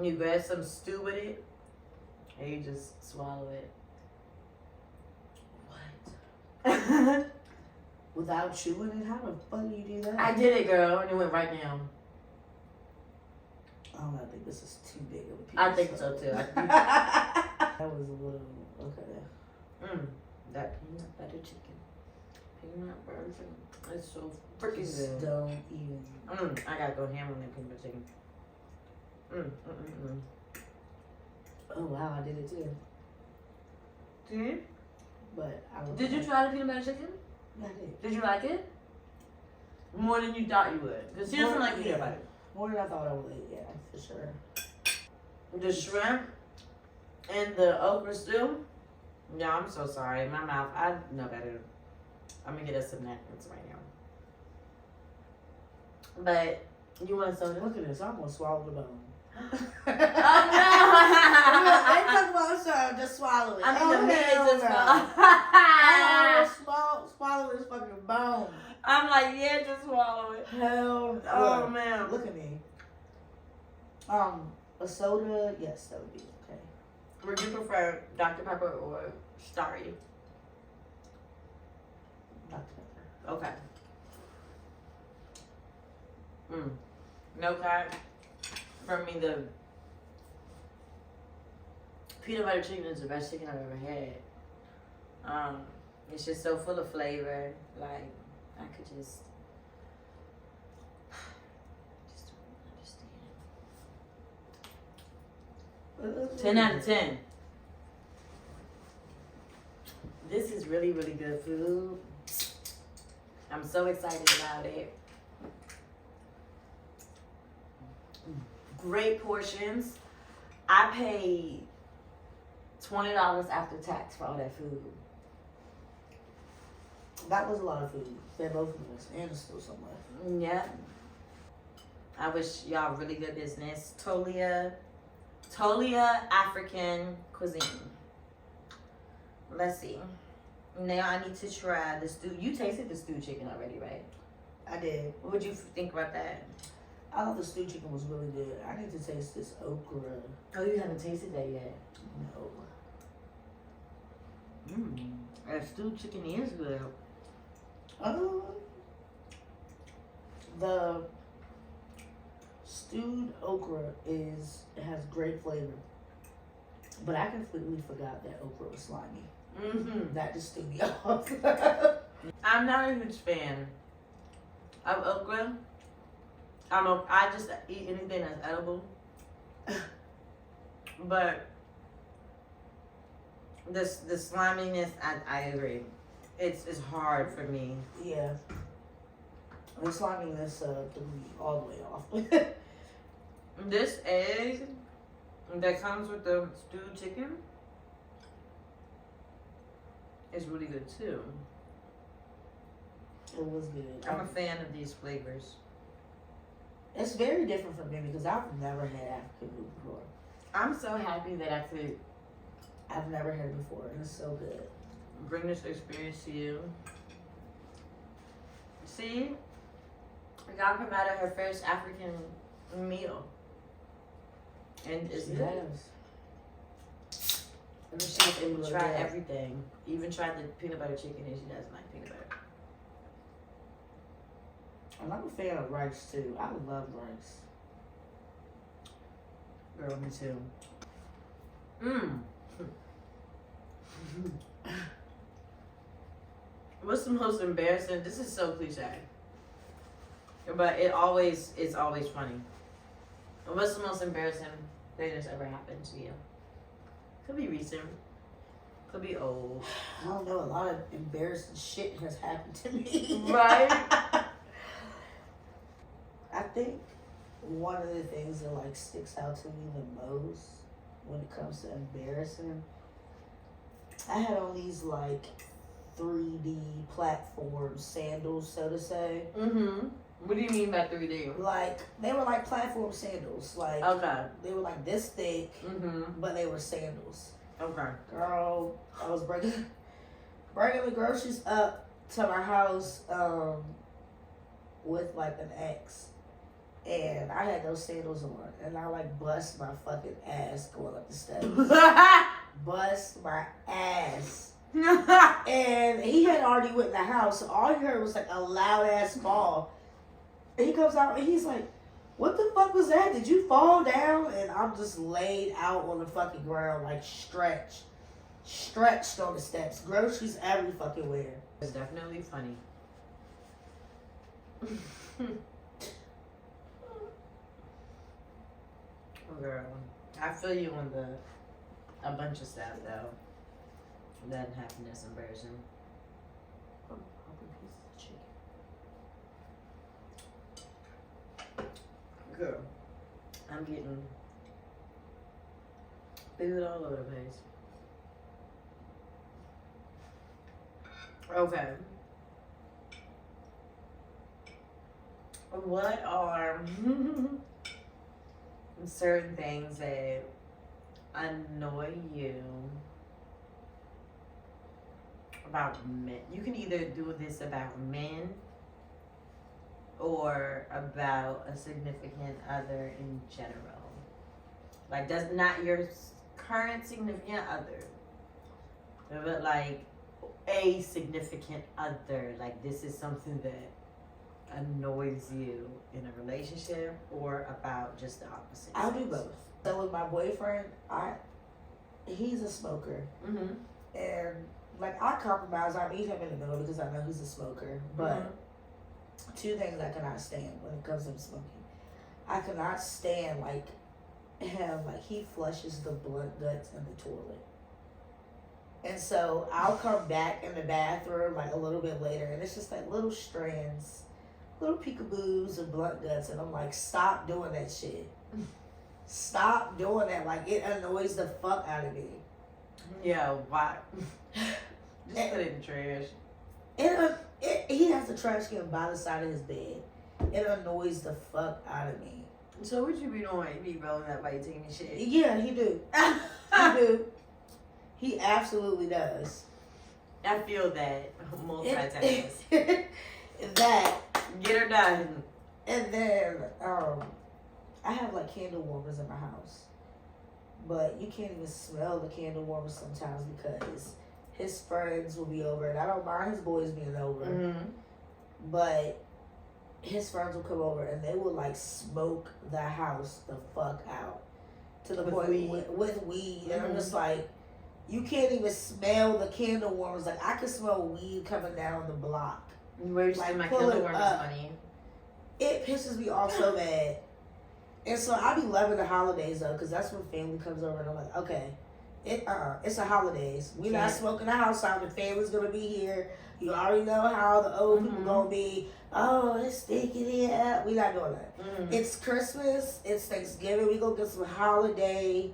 You grab some stew with it, and you just swallow it. What? Without chewing it? How the fuck do you do that? I did it, girl, and it went right down. I don't know, I think this is too big of a piece. I think so too. That was a little, okay. That peanut butter chicken. Peanut butter chicken. It's so freaking Just good. don't even. I gotta go ham on that peanut butter chicken. Oh wow, I did it too. See? But I would. Did you try the peanut butter chicken? Yeah, I did. Did you like it? More than you thought you would. Because she doesn't like Yeah. peanut butter. More than I thought I would. Yeah, for sure. The shrimp and the okra stew. Yeah, I'm so sorry. My mouth, I know better. I'm going to get us some napkins right now. But, you want soda? Look at this. I'm gonna swallow the bone. Oh, no! I ain't talking about so just swallow it. I mean, the meat hell is just no. Swallow this fucking bone. I'm like, yeah, just swallow it. Hell no. Oh, man. Look at me. A soda, yes, that would be okay. Would you prefer Dr. Pepper or Starry? Dr. Pepper. Okay. No cap. For me, the peanut butter chicken is the best chicken I've ever had. It's just so full of flavor. Like, I could just don't understand. 10 out of 10. This is really, really good food. I'm so excited about it. Great portions. I paid $20 after tax for all that food. That was a lot of food. Fed both of us, and there's still some left. Yeah. I wish y'all really good business. Tolia African cuisine. Let's see. Now I need to try the stew. You tasted the stewed chicken already, right? I did. What would you think about that? I thought the stewed chicken was really good. I need to taste this okra. Oh, you haven't tasted that yet? No. That stewed chicken is good. The stewed okra has great flavor, but I completely forgot that okra was slimy. That just threw me off. I'm not a huge fan of okra. I just eat anything that's edible. But the sliminess, I agree. It's hard for me. Yeah. The sliminess threw me all the way off. This egg that comes with the stewed chicken is really good too. It was good. I'm a fan of these flavors. It's very different from me because I've never had African food before. I'm so happy that I could I've never had it before, and it's so good. bring this experience to you. See, God provided her first African meal, and it's good. And she was able to try everything, even tried the peanut butter chicken, and she doesn't like peanut butter. And I'm a fan of rice too. I love rice. Girl, me too. What's the most embarrassing? This is so cliche, but it's always funny. What's the most embarrassing thing that's ever happened to you? Could be recent, could be old. I don't know. A lot of embarrassing shit has happened to me. Right? I think one of the things that like sticks out to me the most when it comes to embarrassing, I had on these like 3D platform sandals, so to say. What do you mean by 3D? Like they were like platform sandals, like Okay. they were like this thick, but they were sandals. Okay. Girl, I was bringing the groceries up to my house with like an ex. And I had those sandals on, and I like bust my fucking ass going up the steps. Bust my ass. And he had already went in the house, so all he heard was like a loud ass fall. And he comes out and he's like, "What the fuck was that? Did you fall down?" And I'm just laid out on the fucking ground, like stretched on the steps. Groceries every fucking where. It's definitely funny. Girl, I feel you on a bunch of stuff though. That happiness and version. Girl, I'm getting food all over the place. Okay. What are certain things that annoy you about men? You can either do this about men or about a significant other in general. Like, does not your current significant other, but like a significant other. Like, this is something that annoys you in a relationship, or about just the opposite. I'll do both. So with my boyfriend, he's a smoker, and like I compromise. I meet him in the middle because I know he's a smoker. But two things I cannot stand when it comes to smoking. I cannot stand like him, like he flushes the blunt guts in the toilet. And so I'll come back in the bathroom like a little bit later, and it's just like little strands, little peekaboos of blunt guts, and I'm like, stop doing that shit. Stop doing that. Like, it annoys the fuck out of me. Yeah, why? Just put it in the trash. He has the trash can by the side of his bed. It annoys the fuck out of me. So what you be doing? You be rolling that while you taking the shit? Yeah, he do. He do. He absolutely does. I feel that multitask. That. Get her done. And then, I have like candle warmers in my house. But you can't even smell the candle warmers sometimes because his friends will be over. And I don't mind his boys being over. But his friends will come over and they will like smoke the house the fuck out. To the point with weed. And I'm just like, you can't even smell the candle warmers. Like, I can smell weed coming down the block. Where you like, my candle warmers funny. It pisses me off so bad. And so I be loving the holidays though, because that's when family comes over and I'm like, okay, it's the holidays. We're not smoking the house out. The family's gonna be here. You already know how the old people gonna be. Oh, it's stinking here. We're not doing that. It's Christmas. It's Thanksgiving. We gonna get some holiday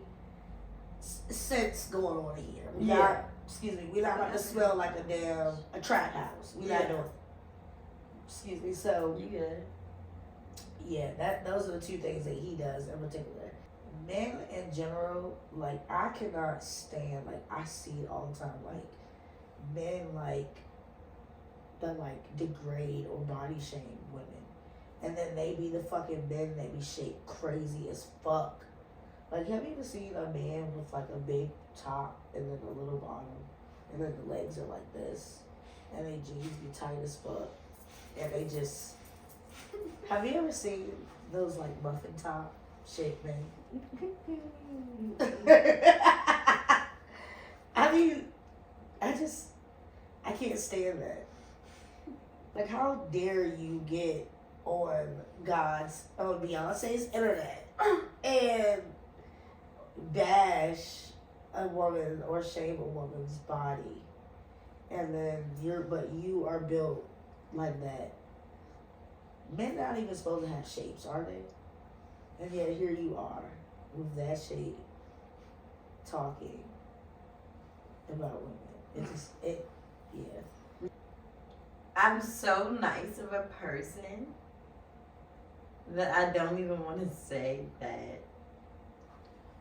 scents going on here. We're not about to smell like a trap house. We're not doing it. Excuse me. So you good? Yeah, those are the two things that he does in particular. Men in general, like, I cannot stand, like, I see it all the time, like, men, like, that, like, degrade or body shame women. And then they be the fucking men that be shaped crazy as fuck. Like, have you ever seen a man with, like, a big top and then a little bottom, and then the legs are like this, and they jeans be tight as fuck, and they just... Have you ever seen those like muffin top shape men? I can't stand that. Like, how dare you get on Beyonce's internet and bash a woman or shame a woman's body, and then you are built like that. Men not even supposed to have shapes, are they? And yet here you are with that shape talking about women. Yeah. I'm so nice of a person that I don't even want to say that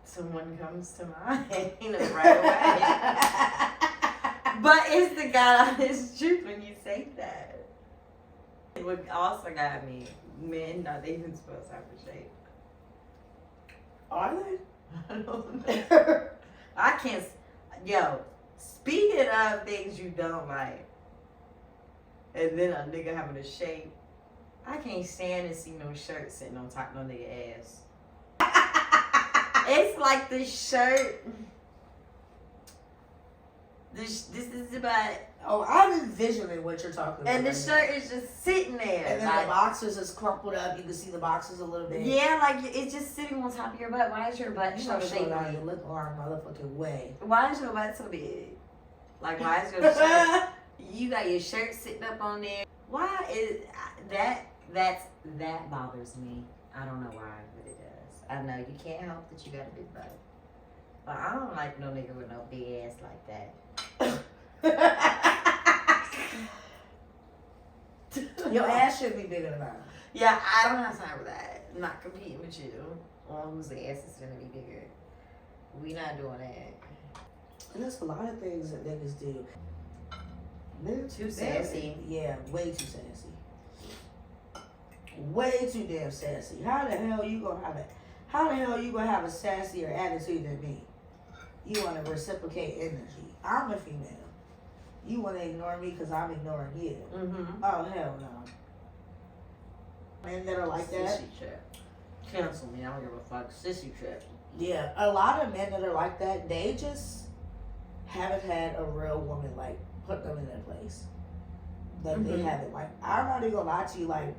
someone comes to mind right away. But it's the God honest truth when you say that. What also got me, men not even supposed to have a shape. Are they? I don't know. I can't. Yo, speaking of things you don't like, and then a nigga having a shape, I can't stand to see no shirt sitting on top of no nigga ass. It's like the shirt. This is about. Oh, I'm envisioning what you're talking about. And the shirt is just sitting there. And then like, the boxers is crumpled up. You can see the boxers a little bit. Yeah, like it's just sitting on top of your butt. Why is your butt so shaped? You look our motherfucking way. Why is your butt so big? Like, why is your shirt? You got your shirt sitting up on there. Why is that bothers me? I don't know why, but it does. I know you can't help that you got a big butt, but I don't like no nigga with no big ass like that. Your ass should be bigger than mine. Yeah, I don't have time for that. I'm not competing with you on whose ass is gonna be bigger. We not doing that. And there's a lot of things that niggas do. Niggas Too sassy. Yeah, way too sassy. Way too damn sassy. How the hell you gonna have it? How the hell you gonna have a sassier attitude than me? You wanna reciprocate energy. I'm a female. You wanna ignore me because I'm ignoring you. Mm-hmm. Oh hell no. Men that are like that. Sissy trip. Cancel me. I don't give a fuck. Sissy trip. Yeah, a lot of men that are like that, they just haven't had a real woman like put them in their place. Like they haven't. Like I'm not even gonna lie to you. Like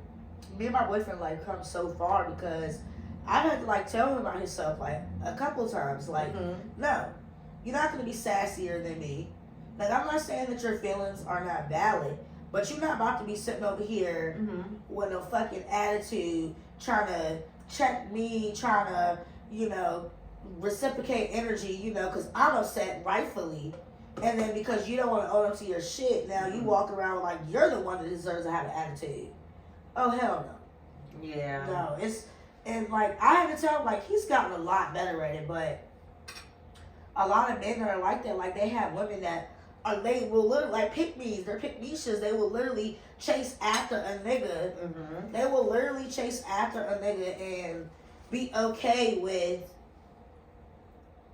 me and my boyfriend like come so far because I had to like tell him about himself like a couple times. Like no, you're not gonna be sassier than me. Like I'm not saying that your feelings are not valid, but you're not about to be sitting over here with a fucking attitude, trying to check me, trying to, you know, reciprocate energy, you know, because I'm upset rightfully. And then because you don't want to own up to your shit, now you walk around like you're the one that deserves to have an attitude. Oh, hell no. Yeah. No, and like, I had to tell him, like, he's gotten a lot better at it, but a lot of men that are like that, like, they have women that they will literally, like, pick-me's, they're pick-me'shas, they will literally chase after a nigga. They will literally chase after a nigga and be okay with,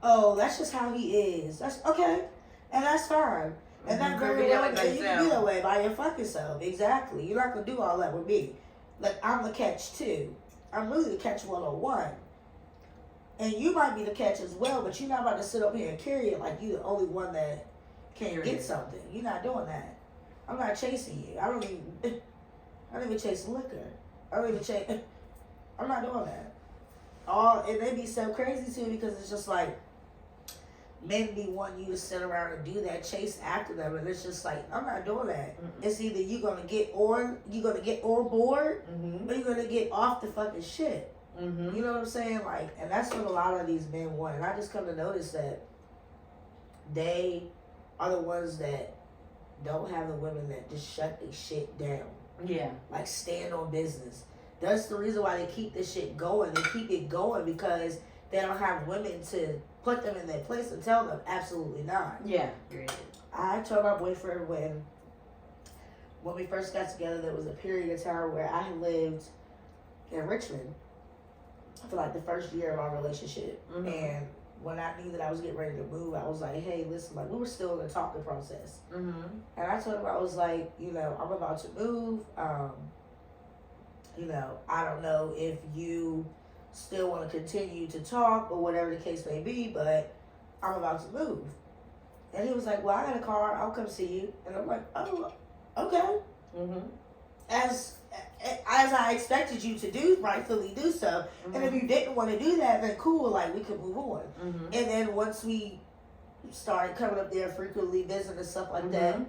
oh, that's just how he is. That's okay. And that's fine. And that very well, you can be that way by your fucking self. Exactly. You're not going to do all that with me. Like, I'm the catch, too. I'm really the catch 101. And you might be the catch as well, but you're not about to sit up here and carry it like you're the only one that can get something. You're not doing that. I'm not chasing you. I don't even chase liquor. I'm not doing that. And they be so crazy too because it's just like men be wanting you to sit around and do that, chase after them, and it's just like I'm not doing that. It's either you're gonna get on board, or you're gonna get off the fucking shit. You know what I'm saying? Like, and that's what a lot of these men want. And I just come to notice that they are the ones that don't have the women that just shut their shit down. Yeah. Like, stand on business. That's the reason why they keep this shit going. They keep it going because they don't have women to put them in their place and tell them absolutely not. Yeah. I told my boyfriend when we first got together, there was a period of time where I had lived in Richmond for like the first year of our relationship. And when I knew that I was getting ready to move, I was like, hey, listen, like, we were still in the talking process. And I told him, I was like, you know, I'm about to move. You know, I don't know if you still want to continue to talk or whatever the case may be, but I'm about to move. And he was like, well, I got a car. I'll come see you. And I'm like, oh, okay. As I expected you to do, rightfully do so. And if you didn't want to do that, then cool, like, we could move on. And then once we started coming up there frequently, visiting and stuff like that,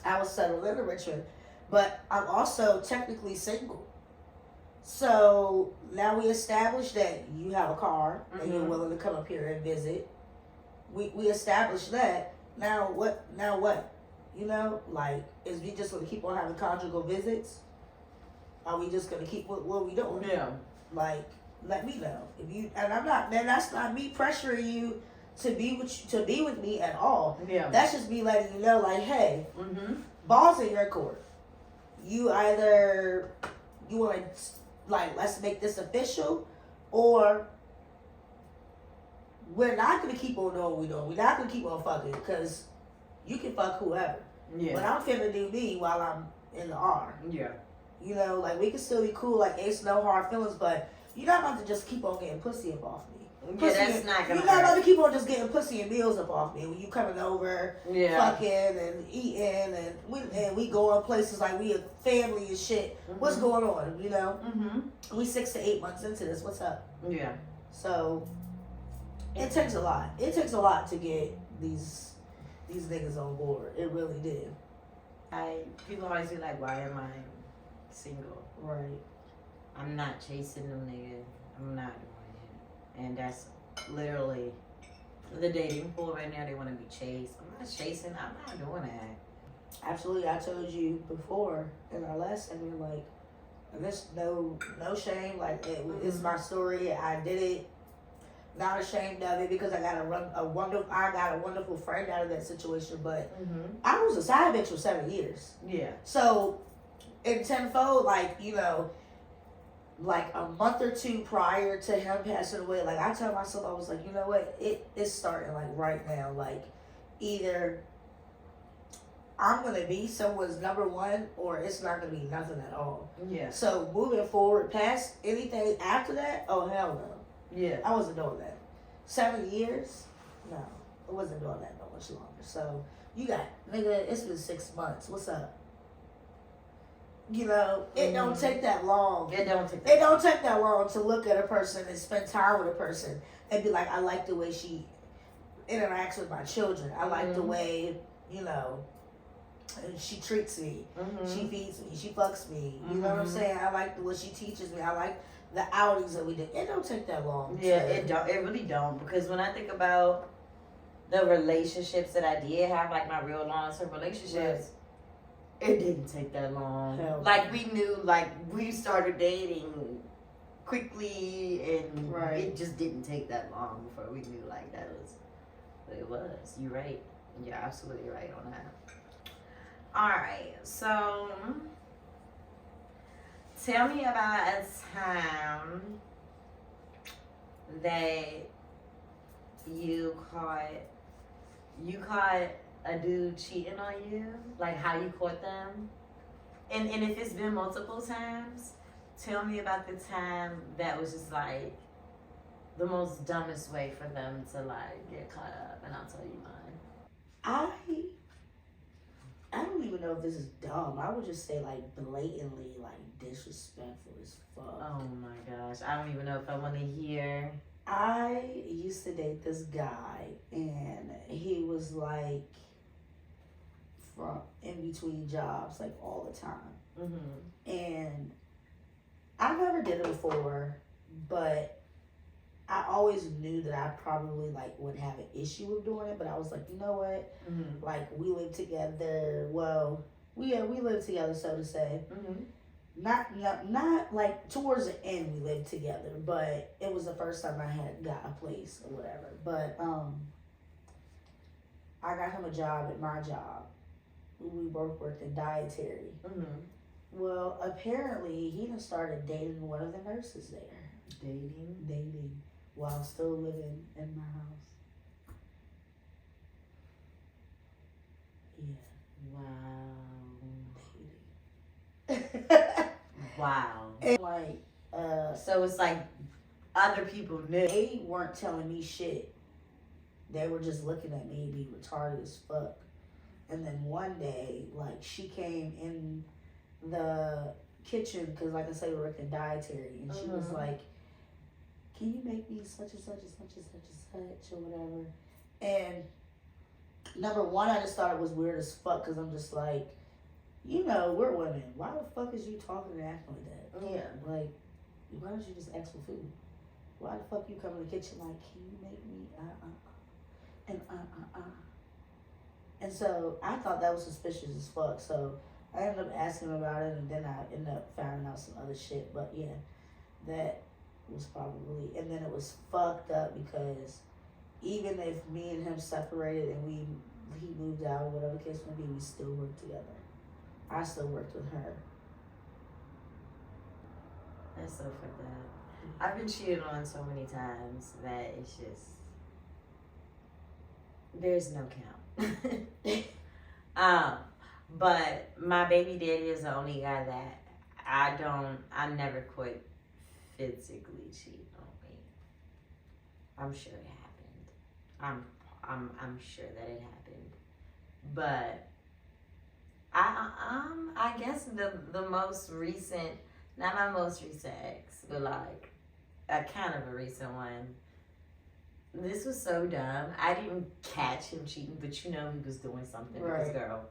I was settled in Richmond. But I'm also technically single. So now we established that you have a car and you're willing to come up here and visit. We established that. Now what? You know, like, is we just going to keep on having conjugal visits? Are we just going to keep what we doing? Yeah. Like, let me know if you. And I'm not. Man, that's not me pressuring you to be with me at all. Yeah. That's just me letting you know, like, hey, ball's in your court. You either you want to, like, let's make this official, or we're not going to keep on doing what we're doing. We're not going to keep on fucking, because you can fuck whoever. Yeah. But I'm finna do me while I'm in the R. Yeah. You know, like, we can still be cool, like, it's no hard feelings, but you're not about to just keep on getting pussy up off me. Yeah, that's not gonna You're not about to keep on just getting pussy and meals up off me when you coming over, fucking and eating, and we go on places like we a family and shit. What's going on, you know? We 6 to 8 months into this. What's up? Yeah. So it takes a lot. It takes a lot to get these these niggas on board. It really did. People always be like, why am I single? Right. I'm not chasing them niggas. I'm not doing it. And that's literally the dating pool right now. They want to be chased. I'm not chasing. I'm not doing that. Absolutely. I told you before in our last segment, like, there's no shame. Like, it's my story. I did it. Not ashamed of it because I got a wonderful friend out of that situation. But I was a side bitch for 7 years. Yeah. So in tenfold, like, you know, like a month or two prior to him passing away, like I told myself, I was like, you know what, it's starting like right now. Like either I'm gonna be someone's number one or it's not gonna be nothing at all. Yeah. So moving forward past anything after that, oh hell no. Yeah. I wasn't doing that. 7 years? No. I wasn't doing that no much longer. So you got, nigga, it's been 6 months. What's up? You know, it don't take that long. It don't take that long to look at a person and spend time with a person and be like, I like the way she interacts with my children. I like the way, you know, she treats me. She feeds me. She fucks me. You know what I'm saying? I like the way she teaches me. I like the outings that we did. It don't take that long. Yeah, it really don't. Because when I think about the relationships that I did have, like my real long-term relationships, it didn't take that long. Hell like we knew, like we started dating quickly, and it just didn't take that long before we knew like that was what it was. You're right. You're absolutely right on that. All right, so tell me about a time that you caught a dude cheating on you, like how you caught them, and if it's been multiple times, tell me about the time that was just like the most dumbest way for them to like get caught up, and I'll tell you mine. I don't even know if this is dumb. I would just say like blatantly like disrespectful as fuck. Oh my gosh, I don't even know if I want to hear. I used to date this guy, and he was like from in between jobs like all the time. And I never did it before, but I always knew that I probably like would have an issue with doing it, but I was like, you know what? Like we live together. Well, we live together, so to say. Not like towards the end we lived together, but it was the first time I had got a place or whatever. But I got him a job at my job. We both worked in dietary. Well, apparently he done started dating one of the nurses there. Dating. While still living in my house. Yeah. Wow. Wow. And like, so it's like other people knew. They weren't telling me shit. They were just looking at me be retarded as fuck. And then one day, like, she came in the kitchen, because like I say, we work in dietary, and she was like, can you make me such and such and such and such and such or whatever? And number one, I just thought it was weird as fuck, because I'm just like, you know, we're women. Why the fuck is you talking and acting like that? Yeah. Like, why don't you just ask for food? Why the fuck you come in the kitchen like, can you make me and And so I thought that was suspicious as fuck. So I ended up asking him about it, and then I ended up finding out some other shit. But yeah, that was probably, and then it was fucked up because even if me and him separated and he moved out or whatever the case may be, we still worked together. I still worked with her. That's so fucked up. I've been cheated on so many times that it's just, there's no count. But my baby daddy is the only guy that I never quit physically cheat on me. I'm sure it happened. I'm sure that it happened. But I guess the most recent, not my most recent ex, but like a kind of a recent one. This was so dumb. I didn't catch him cheating, but you know he was doing something with his girl.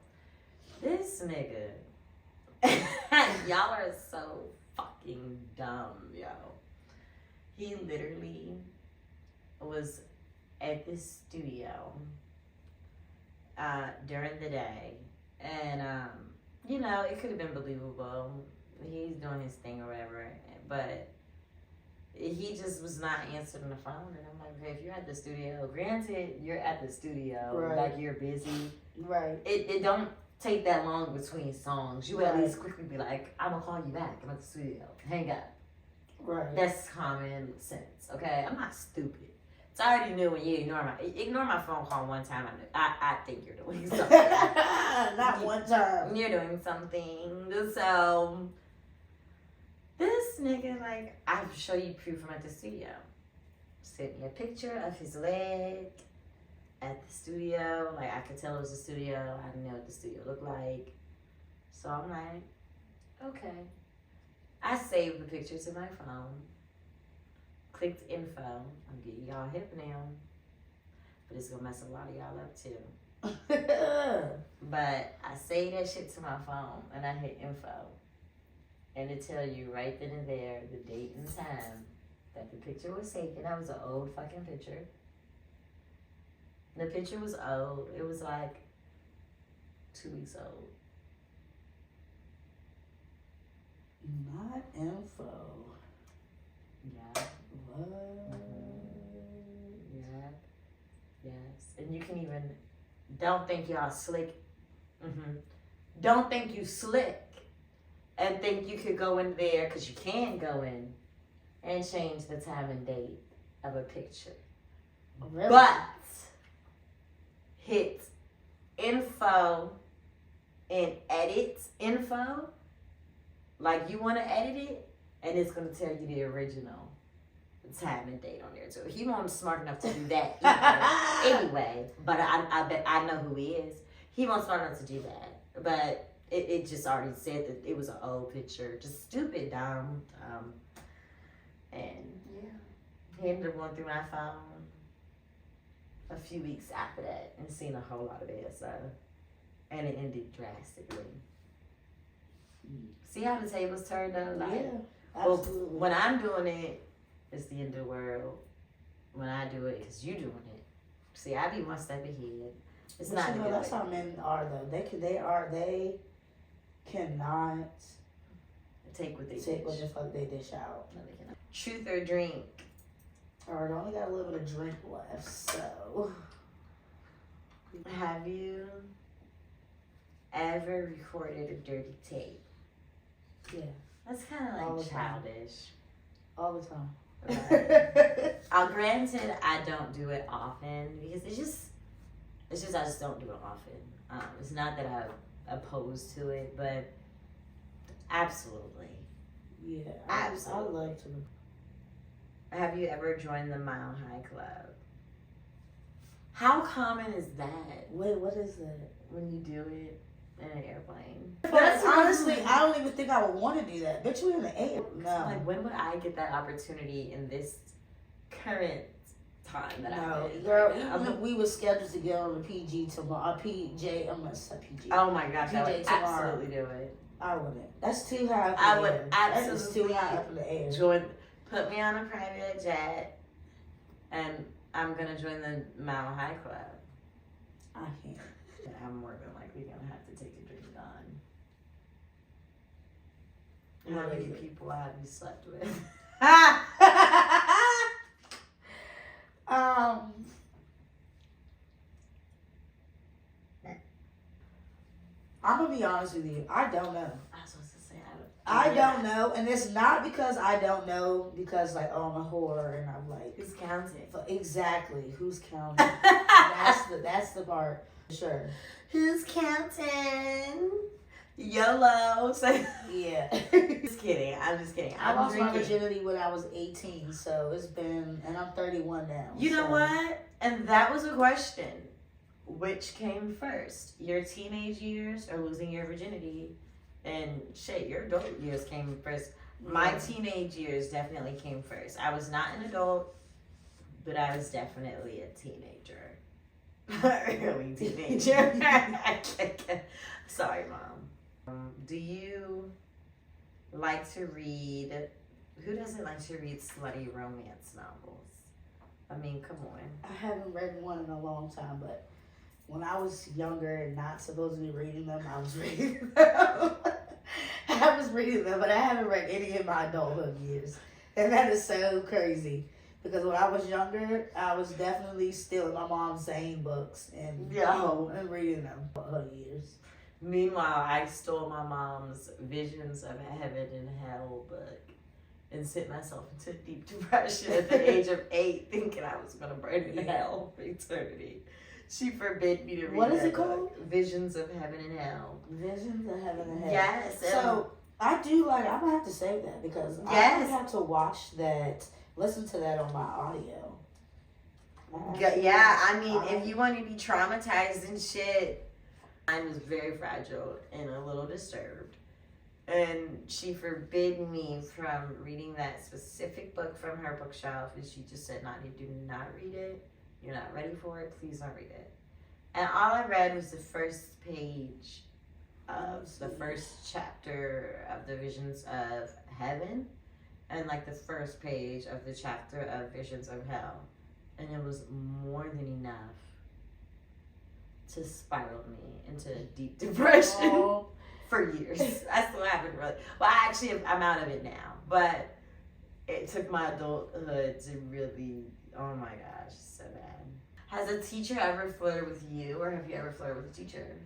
This nigga. Y'all are so fucking dumb, yo. He literally was at this studio during the day. And, you know, it could have been believable. He's doing his thing or whatever. But he just was not answering the phone. And I'm like, okay, if you're at the studio, granted, you're at the studio. Right. Like, you're busy. Right. It don't take that long between songs. You would at least quickly be like, I'm going to call you back. I'm at the studio. Hang up. Right. That's common sense, okay? I'm not stupid. So I already knew when you ignore my phone call one time. I think you're doing something. Not one time. You're doing something. So this nigga, like, I'll show you proof from at the studio. Sent me a picture of his leg at the studio. Like, I could tell it was a studio. I didn't know what the studio looked like. So I'm like, okay. I saved the picture to my phone. Clicked info. I'm getting y'all hip now. But it's gonna mess a lot of y'all up too. But I saved that shit to my phone and I hit info. And it tell you right then and there the date and time that the picture was taken. That was an old fucking picture. The picture was old. It was like 2 weeks old. Not info. Yeah. What? Yeah. Yes. And you can even, don't think y'all slick. Don't think you slick and think you could go in there, because you can go in and change the time and date of a picture. Really? But hit info and edit info. Like, you want to edit it, and it's going to tell you the original time and date on there, too. He wasn't smart enough to do that either, anyway, but I bet I know who he is. He wasn't smart enough to do that, but it just already said that it was an old picture. Just stupid, dumb. And he ended up going through my phone a few weeks after that and seen a whole lot of it, so, and it ended drastically. See how the tables turned though? Like, yeah, absolutely. When I'm doing it, it's the end of the world. When I do it, it's you doing it. See, I be one step ahead. It's not. You know, that's how men are though. They cannot take what they fuck they dish out. No, they cannot. Truth or drink. Alright, I only got a little bit of drink left, so. Have you ever recorded a dirty tape? Yeah. That's kind of like childish. All the time. Right. Granted, I don't do it often because it's just I just don't do it often. It's not that I'm opposed to it, but absolutely. Yeah, absolutely. I love to. Have you ever joined the Mile High Club? How common is that? Wait, what is that? When you do it in an airplane. That's honestly, I don't even think I would want to do that. Bitch, we in the air. No. Like, when would I get that opportunity in this current time that I'm in? Girl, even if we were scheduled to go on the PG tomorrow, PJ, I'm gonna say PG. Oh my gosh, I would tomorrow. absolutely do it. I wouldn't. That's too high up in the air. I would absolutely. That is too high up in the air. Put me on a private jet, and I'm gonna join the Mile High Club. I can't. I'm more than likely gonna have to take a drink on. How many people have you slept with? I'm gonna be honest with you. I don't know. I was supposed to say I don't know, and it's not because I don't know. Because like, oh, I'm a whore, and I'm like, who's counting? Exactly, who's counting? that's the part. Sure. Who's counting? YOLO. Yeah. Just kidding. I'm just kidding. I lost my virginity when I was 18, so it's been, and I'm 31 now. You know what? And that was a question. Which came first? Your teenage years or losing your virginity? And shit, your adult years came first. My teenage years definitely came first. I was not an adult but I was definitely a teenager. Early teenager. Sorry, Mom. Do you like to read? Who doesn't like to read slutty romance novels? I mean, come on. I haven't read one in a long time, but when I was younger and not supposed to be reading them, I was reading them. I was reading them, but I haven't read any in my adulthood years. And that is so crazy. Because when I was younger, I was definitely stealing my mom's Zane books and reading them for her years. Meanwhile, I stole my mom's Visions of Heaven and Hell book and sent myself into deep depression at the age of 8, thinking I was going to burn in hell for eternity. She forbid me to read What is that it called? book. Visions of Heaven and Hell. Visions of Heaven and Hell. Yes. So, I do I'm going to have to save that because I have to watch that, listen to that on my audio. Yeah, I mean, if you want to be traumatized and shit, I was very fragile and a little disturbed. And she forbid me from reading that specific book from her bookshelf. And she just said, Nadia, do not read it. You're not ready for it. Please don't read it. And all I read was the first page of the first chapter of the Visions of Heaven and like the first page of the chapter of Visions of Hell. And it was more than enough to spiral me into deep depression for years. I still haven't really. Well, I'm out of it now. But it took my adulthood to really, oh my gosh, so bad. Has a teacher ever flirted with you, or have you ever flirted with a teacher?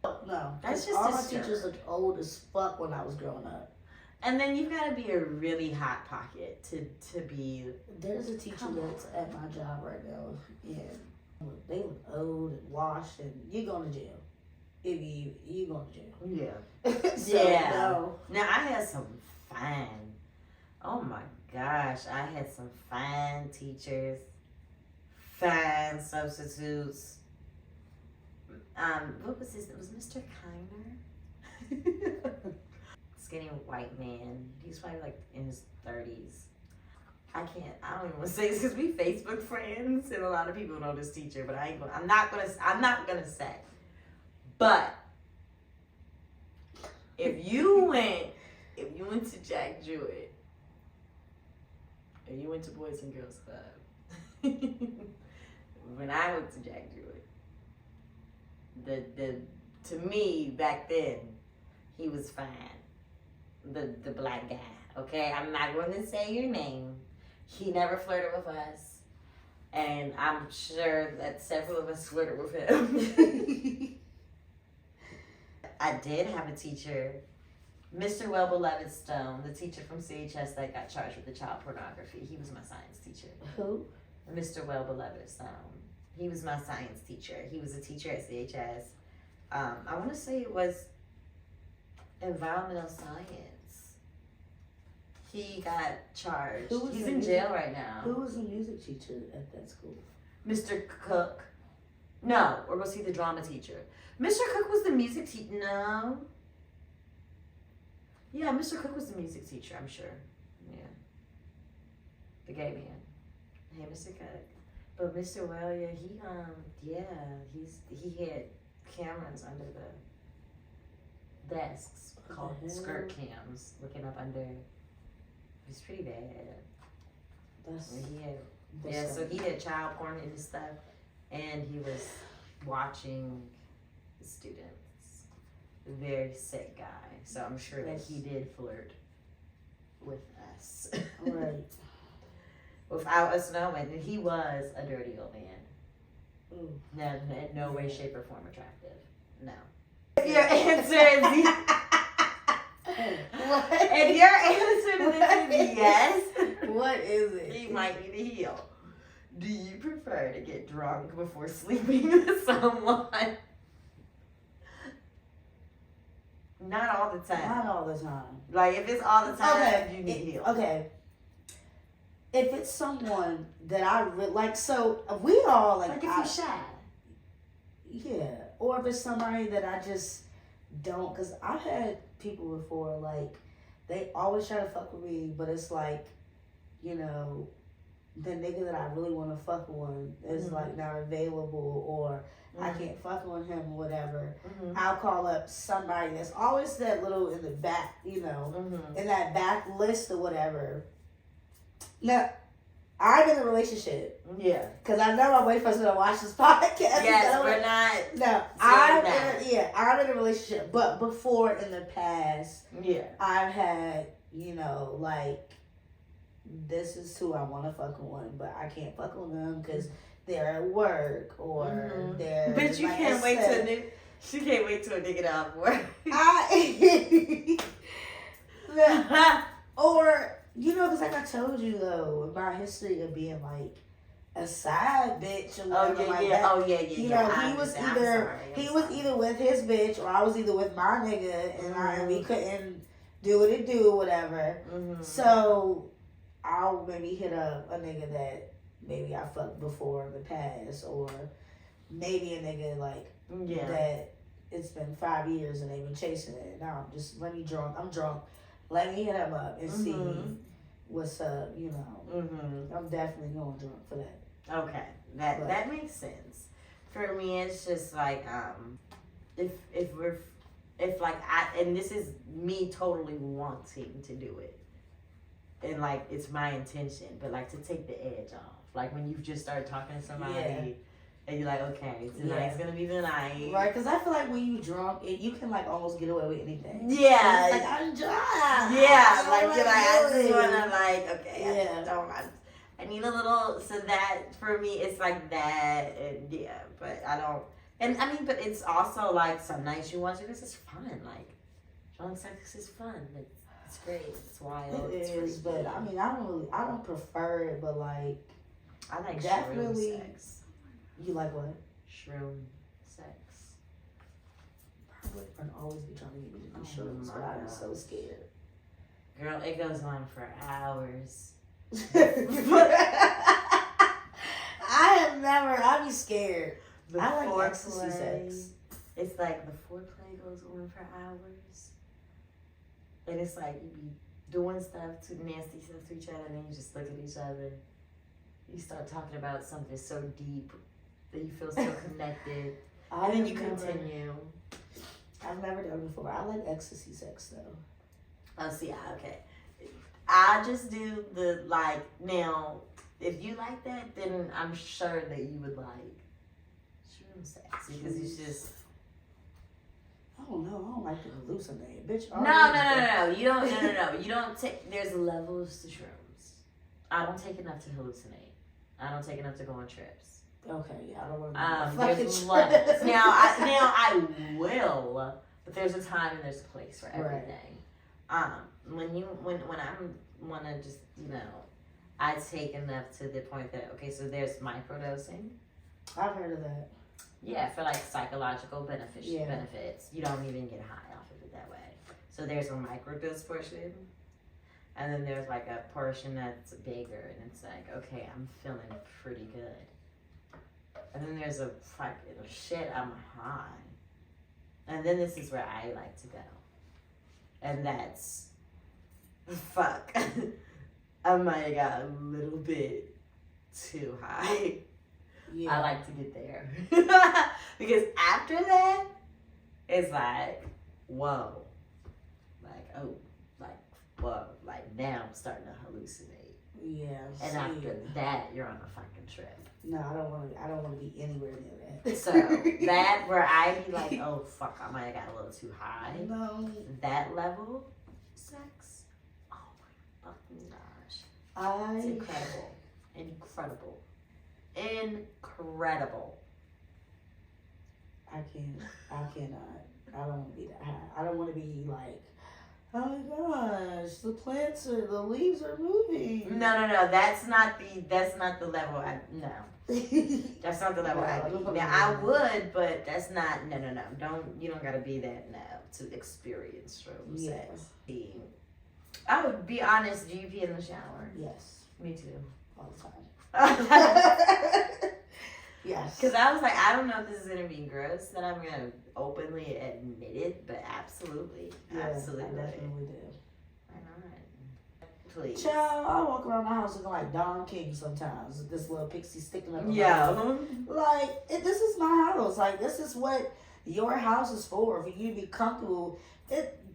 No. That's just all my teachers looked old as fuck when I was growing up. And then you've got to be a really hot pocket to be. There's a teacher that's at my job right now, and they look old and washed, and you're going to jail. If you going to jail. Yeah. So, yeah. No. Now I had some fine. Oh my gosh, I had some fine teachers, fine substitutes. What was his name? Was Mr. Kiner? Skinny white man. He's probably like in his 30s. I don't even want to say this because we Facebook friends and a lot of people know this teacher, but I'm not gonna say. But if you went to Jack Jewett, and you went to Boys and Girls Club, when I went to Jack Jewett, to me back then, he was fine. The black guy, okay? I'm not going to say your name. He never flirted with us. And I'm sure that several of us flirted with him. I did have a teacher, Mr. Well-Beloved Stone, the teacher from CHS that got charged with the child pornography. He was my science teacher. Who? Mr. Well-Beloved Stone. He was my science teacher. He was a teacher at CHS. I want to say it was environmental science. He got charged. He's in jail right now. Who was the music teacher at that school? Mr. Cook. No, or was he the drama teacher? Mr. Cook was the music teacher. No. Yeah, Mr. Cook was the music teacher, I'm sure. Yeah. The gay man. Hey, Mr. Cook. But Mr. Well, yeah, he had cameras under the desks called skirt cams, looking up under. It's pretty bad. So he had child porn in his stuff, and he was watching the students. Very sick guy. So I'm sure that he did flirt with us. Right. Without us knowing, and he was a dirty old man. No, in no way, shape, or form attractive. No. If your answer is if your answer to this is yes, what is it? you might need a heel. Do you prefer to get drunk before sleeping with someone? Not all the time. Not all the time. Like if it's all the time, okay, you need a heel. Okay. If it's someone that I really like, so we all like if you're shy. Yeah, or if it's somebody that I just don't, because I've had people before, like, they always try to fuck with me, but it's like, the nigga that I really want to fuck on is like not available, or I can't fuck on him or whatever, I'll call up somebody that's always that little in the back, you know, in that back list or whatever. Now, I'm in a relationship. Yeah. Because I know my boyfriend's going to watch this podcast. Yes, we're not. No, I'm in a relationship. But before, in the past, I've had, you know, like, this is who I want to fuck on, but I can't fuck on them because they're at work or they're. But you can't wait till a nigga. She can't wait till a nigga off work. Or, you know, because like I told you though, my history of being like a side bitch or whatever like that. Oh yeah. You know, he was either with his bitch or I was either with my nigga, and we couldn't do what it do or whatever. So I'll maybe hit up a nigga that maybe I fucked before in the past, or maybe a nigga like that it's been 5 years and they've been chasing it. Now I'm just I'm drunk. Let me hit him up and see what's up, you know. I'm definitely going drunk for that. Okay. That makes sense. For me it's just like and this is me totally wanting to do it. And like it's my intention, but like to take the edge off. Like when you just start talking to somebody and you're like, okay, tonight's gonna be the night. Right, because I feel like when you drunk, you can like almost get away with anything. Yeah. Like I'm drunk. Yeah, like you're like, I just wanna like, okay, I need a little, so that for me it's like that, and but I don't, and I mean, but it's also like some nights you want to, this is fun, like drunk sex is fun. It's great. It's wild. It is, but I mean, I don't prefer it, but like, I like definitely. Shroom sex. You like what? Shroom sex. My boyfriend always be trying to get me to do shrooms, but I'm so scared. Girl, it goes on for hours. I be scared. I like ecstasy sex. It's like the foreplay goes on for hours. And it's like you be doing stuff, too nasty stuff to each other, and then you just look at each other. You start talking about something so deep that you feel so connected. And then you continue. I've never done it before. I like ecstasy sex though. Oh, see, okay. I just do the like, now, if you like that, then I'm sure that you would like shroom sex. Because it's just. I don't know. I don't like to hallucinate, bitch. No. You don't. No. You don't take. There's levels to shrooms. I don't take enough to hallucinate. I don't take enough to go on trips. Okay, yeah, I don't want to. There's levels. Now I will, but there's a time and there's a place for everything. Right. When I want to just I take enough to the point that so there's microdosing. I've heard of that. Yeah, for like psychological benefits. You don't even get high off of it that way. So there's a microdose portion. And then there's like a portion that's bigger and it's like, okay, I'm feeling pretty good. And then there's a fucking shit, I'm high. And then this is where I like to go. And that's fuck. I might have got a little bit too high. Yeah. I like to get there. Because after that, it's like, whoa. Like, oh, like, whoa. Like, now I'm starting to hallucinate. Yeah. And after that, you're on a fucking trip. No, I don't want to be anywhere near that. So, that, where I be like, oh, fuck, I might have got a little too high. No. That level sex, oh my fucking gosh. It's incredible. Incredible. I cannot. I don't want to be that high. I don't want to be like, oh my gosh, the leaves are moving. No. That's not the level no. That's not the level I be. Now I would, but that's not, no. You don't gotta be that now to experience shroom sex. I would be honest, do you pee in the shower? Yes. Me too. All the time. Yes. Because I was like, I don't know if this is going to be gross, that I'm going to openly admit it, but absolutely. Yeah, absolutely. I definitely do. Why not? Please. Child, I walk around the house looking like Don King sometimes. With this little pixie sticking up. Yeah. Like, this is my house. Like, this is what your house is for you to be comfortable.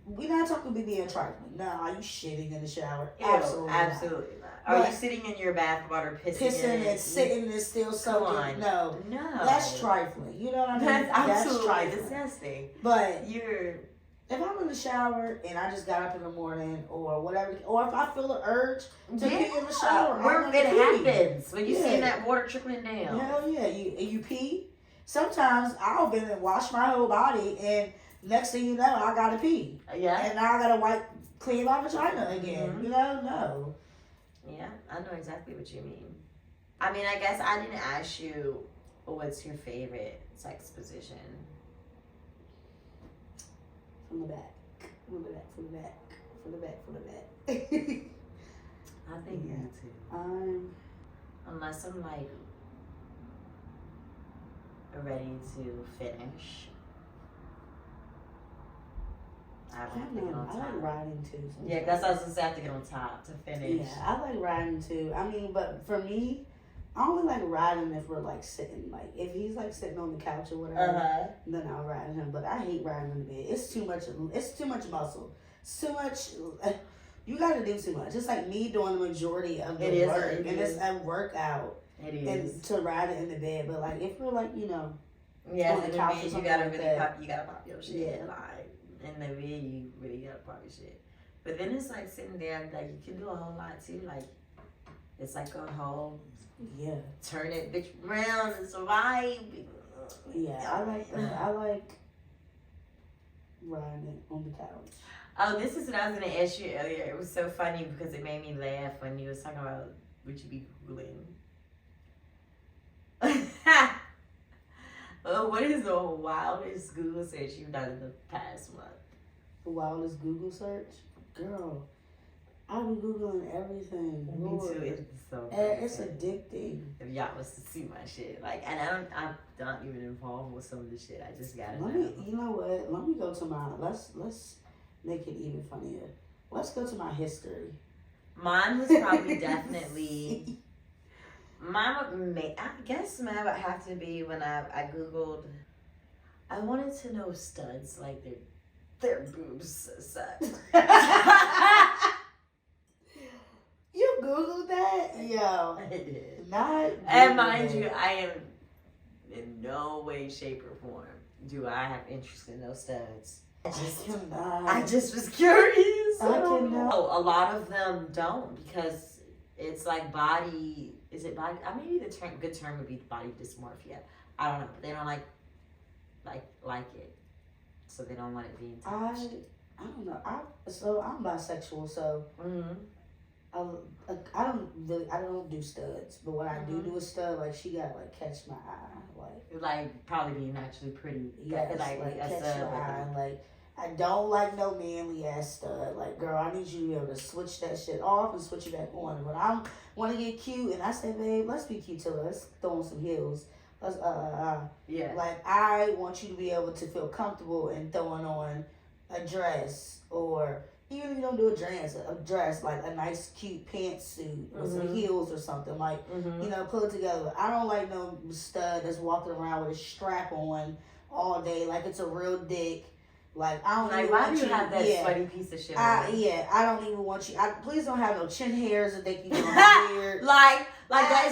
We're not talking about being trifling. No, are you shitting in the shower? Ew, Absolutely absolutely not. Are you sitting in your bath water pissing in it? And sitting and still soaking? No. That's trifling. You know what I mean? That's absolutely trifling. Disgusting. But if I'm in the shower and I just got up in the morning or whatever, or if I feel the urge to pee in the shower, where it happens when you see that water trickling down. Hell yeah, you pee. Sometimes I'll been and wash my whole body, and next thing you know, I gotta pee. Yeah. And now I gotta clean my vagina again. Mm-hmm. You know, no. Yeah, I know exactly what you mean. I mean, I guess I didn't ask you what's your favorite sex position. From the back. From the back. From the back. From the back. From the back. I think me too. Unless I'm like ready to finish. I like riding too. Sometimes. Yeah, that's what I was gonna say. I have to get on top to finish. Yeah, I like riding too. I mean, but for me, I only like riding if we're like sitting. Like if he's like sitting on the couch or whatever, then I'll ride him. But I hate riding in the bed. It's too much. It's too much muscle. It's too much. You got to do too much. It's like me doing the majority of the work, and it's a workout. It is. And to ride it in the bed, but like if we're like on the couch or something, you gotta like pop your shit. Yeah. Like in the bed, you really gotta pop your shit. But then it's like sitting there, like you can do a whole lot too. Like it's like a whole turn it bitch around. It's a vibe. Yeah, I like that. I like riding it on the couch. Oh, this is what I was gonna ask you earlier. It was so funny because it made me laugh when you was talking about what you be Googling. Well, what is the wildest Google search you've done in the past month? The wildest Google search? Girl, I be Googling everything. Me too. It's so it's addicting. If y'all was to see my shit. Like, and I'm not even involved with some of the shit. I just gotta know. You know what? Let me go to my, let's make it even funnier. Let's go to my history. Mine was probably definitely... I guess mine would have to be when I Googled. I wanted to know studs, like their boobs suck. You Googled that? Yo. I did. Not. And mind you, I am in no way, shape, or form do I have interest in those studs. I just was curious. I cannot. A lot of them don't because it's like body. Is it body? Maybe the good term would be body dysmorphia. I don't know. But they don't like it, so they don't want it being touched. I don't know. I'm bisexual, so I don't do studs. But when I do a stud, like she got like catch my eye, like probably being actually pretty. Yes, like catch my eye, like. I don't like no manly ass stud. Like, girl, I need you to be able to switch that shit off and switch it back on. When I want to get cute and I say, babe, let's be cute till let's throw on some heels. Let's Yeah. Like, I want you to be able to feel comfortable in throwing on a dress, or even if you don't do a dress like a nice cute pantsuit or some heels or something. Like, pull it together. I don't like no stud that's walking around with a strap on all day like it's a real dick. Like, I don't even why want do you have that sweaty piece of shit? I don't even want you. Please don't have no chin hairs that they can get on my beard. Is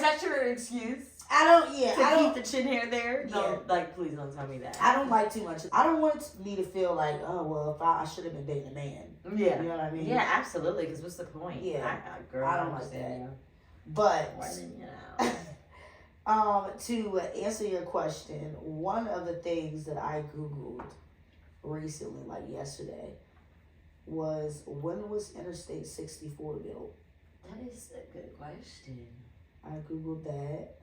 that your excuse? I don't. Keep the chin hair there? No, please don't tell me that. I don't like too much. I don't want me to feel like, oh, well, if I should have been dating a man. Yeah. You know what I mean? Yeah, absolutely, because what's the point? Yeah. Girl, I don't like that. But, to answer your question, one of the things that I Googled recently, like yesterday, was when was Interstate 64 built? That is a good question. I Googled that.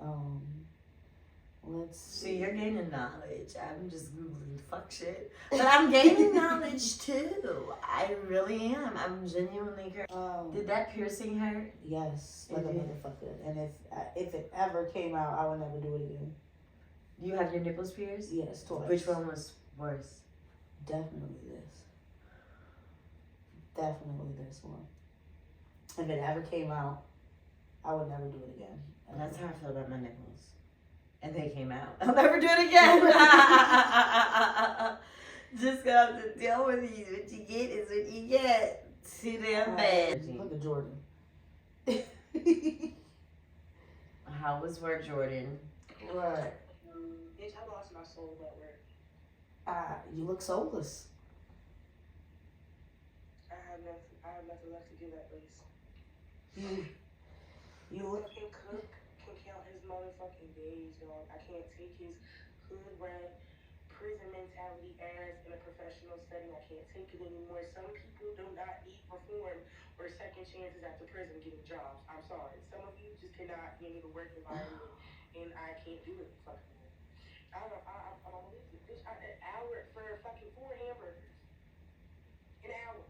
Let's see. You're gaining knowledge. I'm just Googling fuck shit. But I'm gaining knowledge too. I really am. I'm genuinely curious. Did that piercing hurt? Yes, like a motherfucker. And if it ever came out, I would never do it again. You have your nipples pierced? Yes, twice. Which one was worse? Definitely this one. If it ever came out, I would never do it again. And that's how I feel about my nipples. And they came out. I'll never do it again. Just gonna have to deal with you. What you get is what you get. Too damn bad. Look at Jordan. How was work, Jordan? Right. Bitch, I lost my soul at work. You look soulless. I have nothing left to do that place. You look. Can cook, can count his motherfucking days, dog. I can't take his hood rat, prison mentality ass in a professional setting. I can't take it anymore. Some people do not need reform or second chances after prison getting jobs. I'm sorry. Some of you just cannot get into the work environment, and I can't do it. Fucking. I'm bitch. An hour for fucking 4 hamburgers. An hour.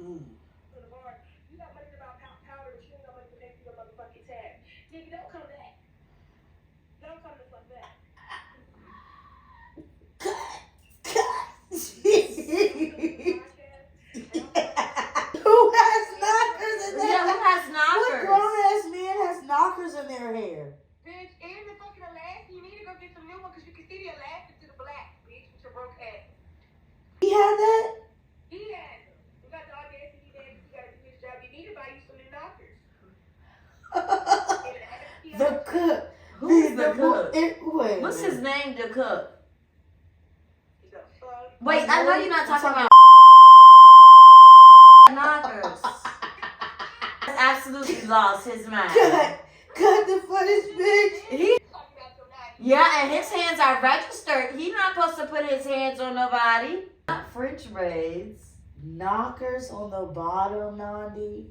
To the bar, you got money about powder, but you ain't got money to pay for your motherfucking tab. Nigga, don't come back. Don't come the fuck back. Who has knockers in their Yeah, who has knockers? What grown ass man has knockers in their hair? Bitch, and the fucking Alaskan. You need to go get some new one because you can see the Alaskan to the black, bitch, with your broke ass. He had that? He has them. You got the audacity that you gotta do his job. You need to buy you some new knockers. The cook. Who's the cook? Wait. What's his name, the cook? He's a fuck. Wait, I know you're not talking about knockers. Has absolutely lost his mind. Cut the funniest bitch. Yeah, and his hands are registered. He's not supposed to put his hands on nobody. Not French braids. Knockers on the bottom, Nandi.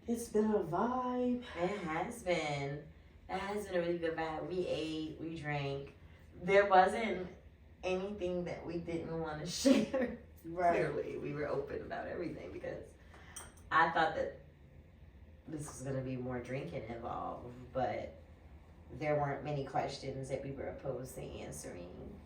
It's been a vibe. It has been. It has been a really good vibe. We ate, we drank. There wasn't anything that we didn't want to share. Right. Clearly, we were open about everything because I thought that this was going to be more drinking involved, but there weren't many questions that we were opposed to answering.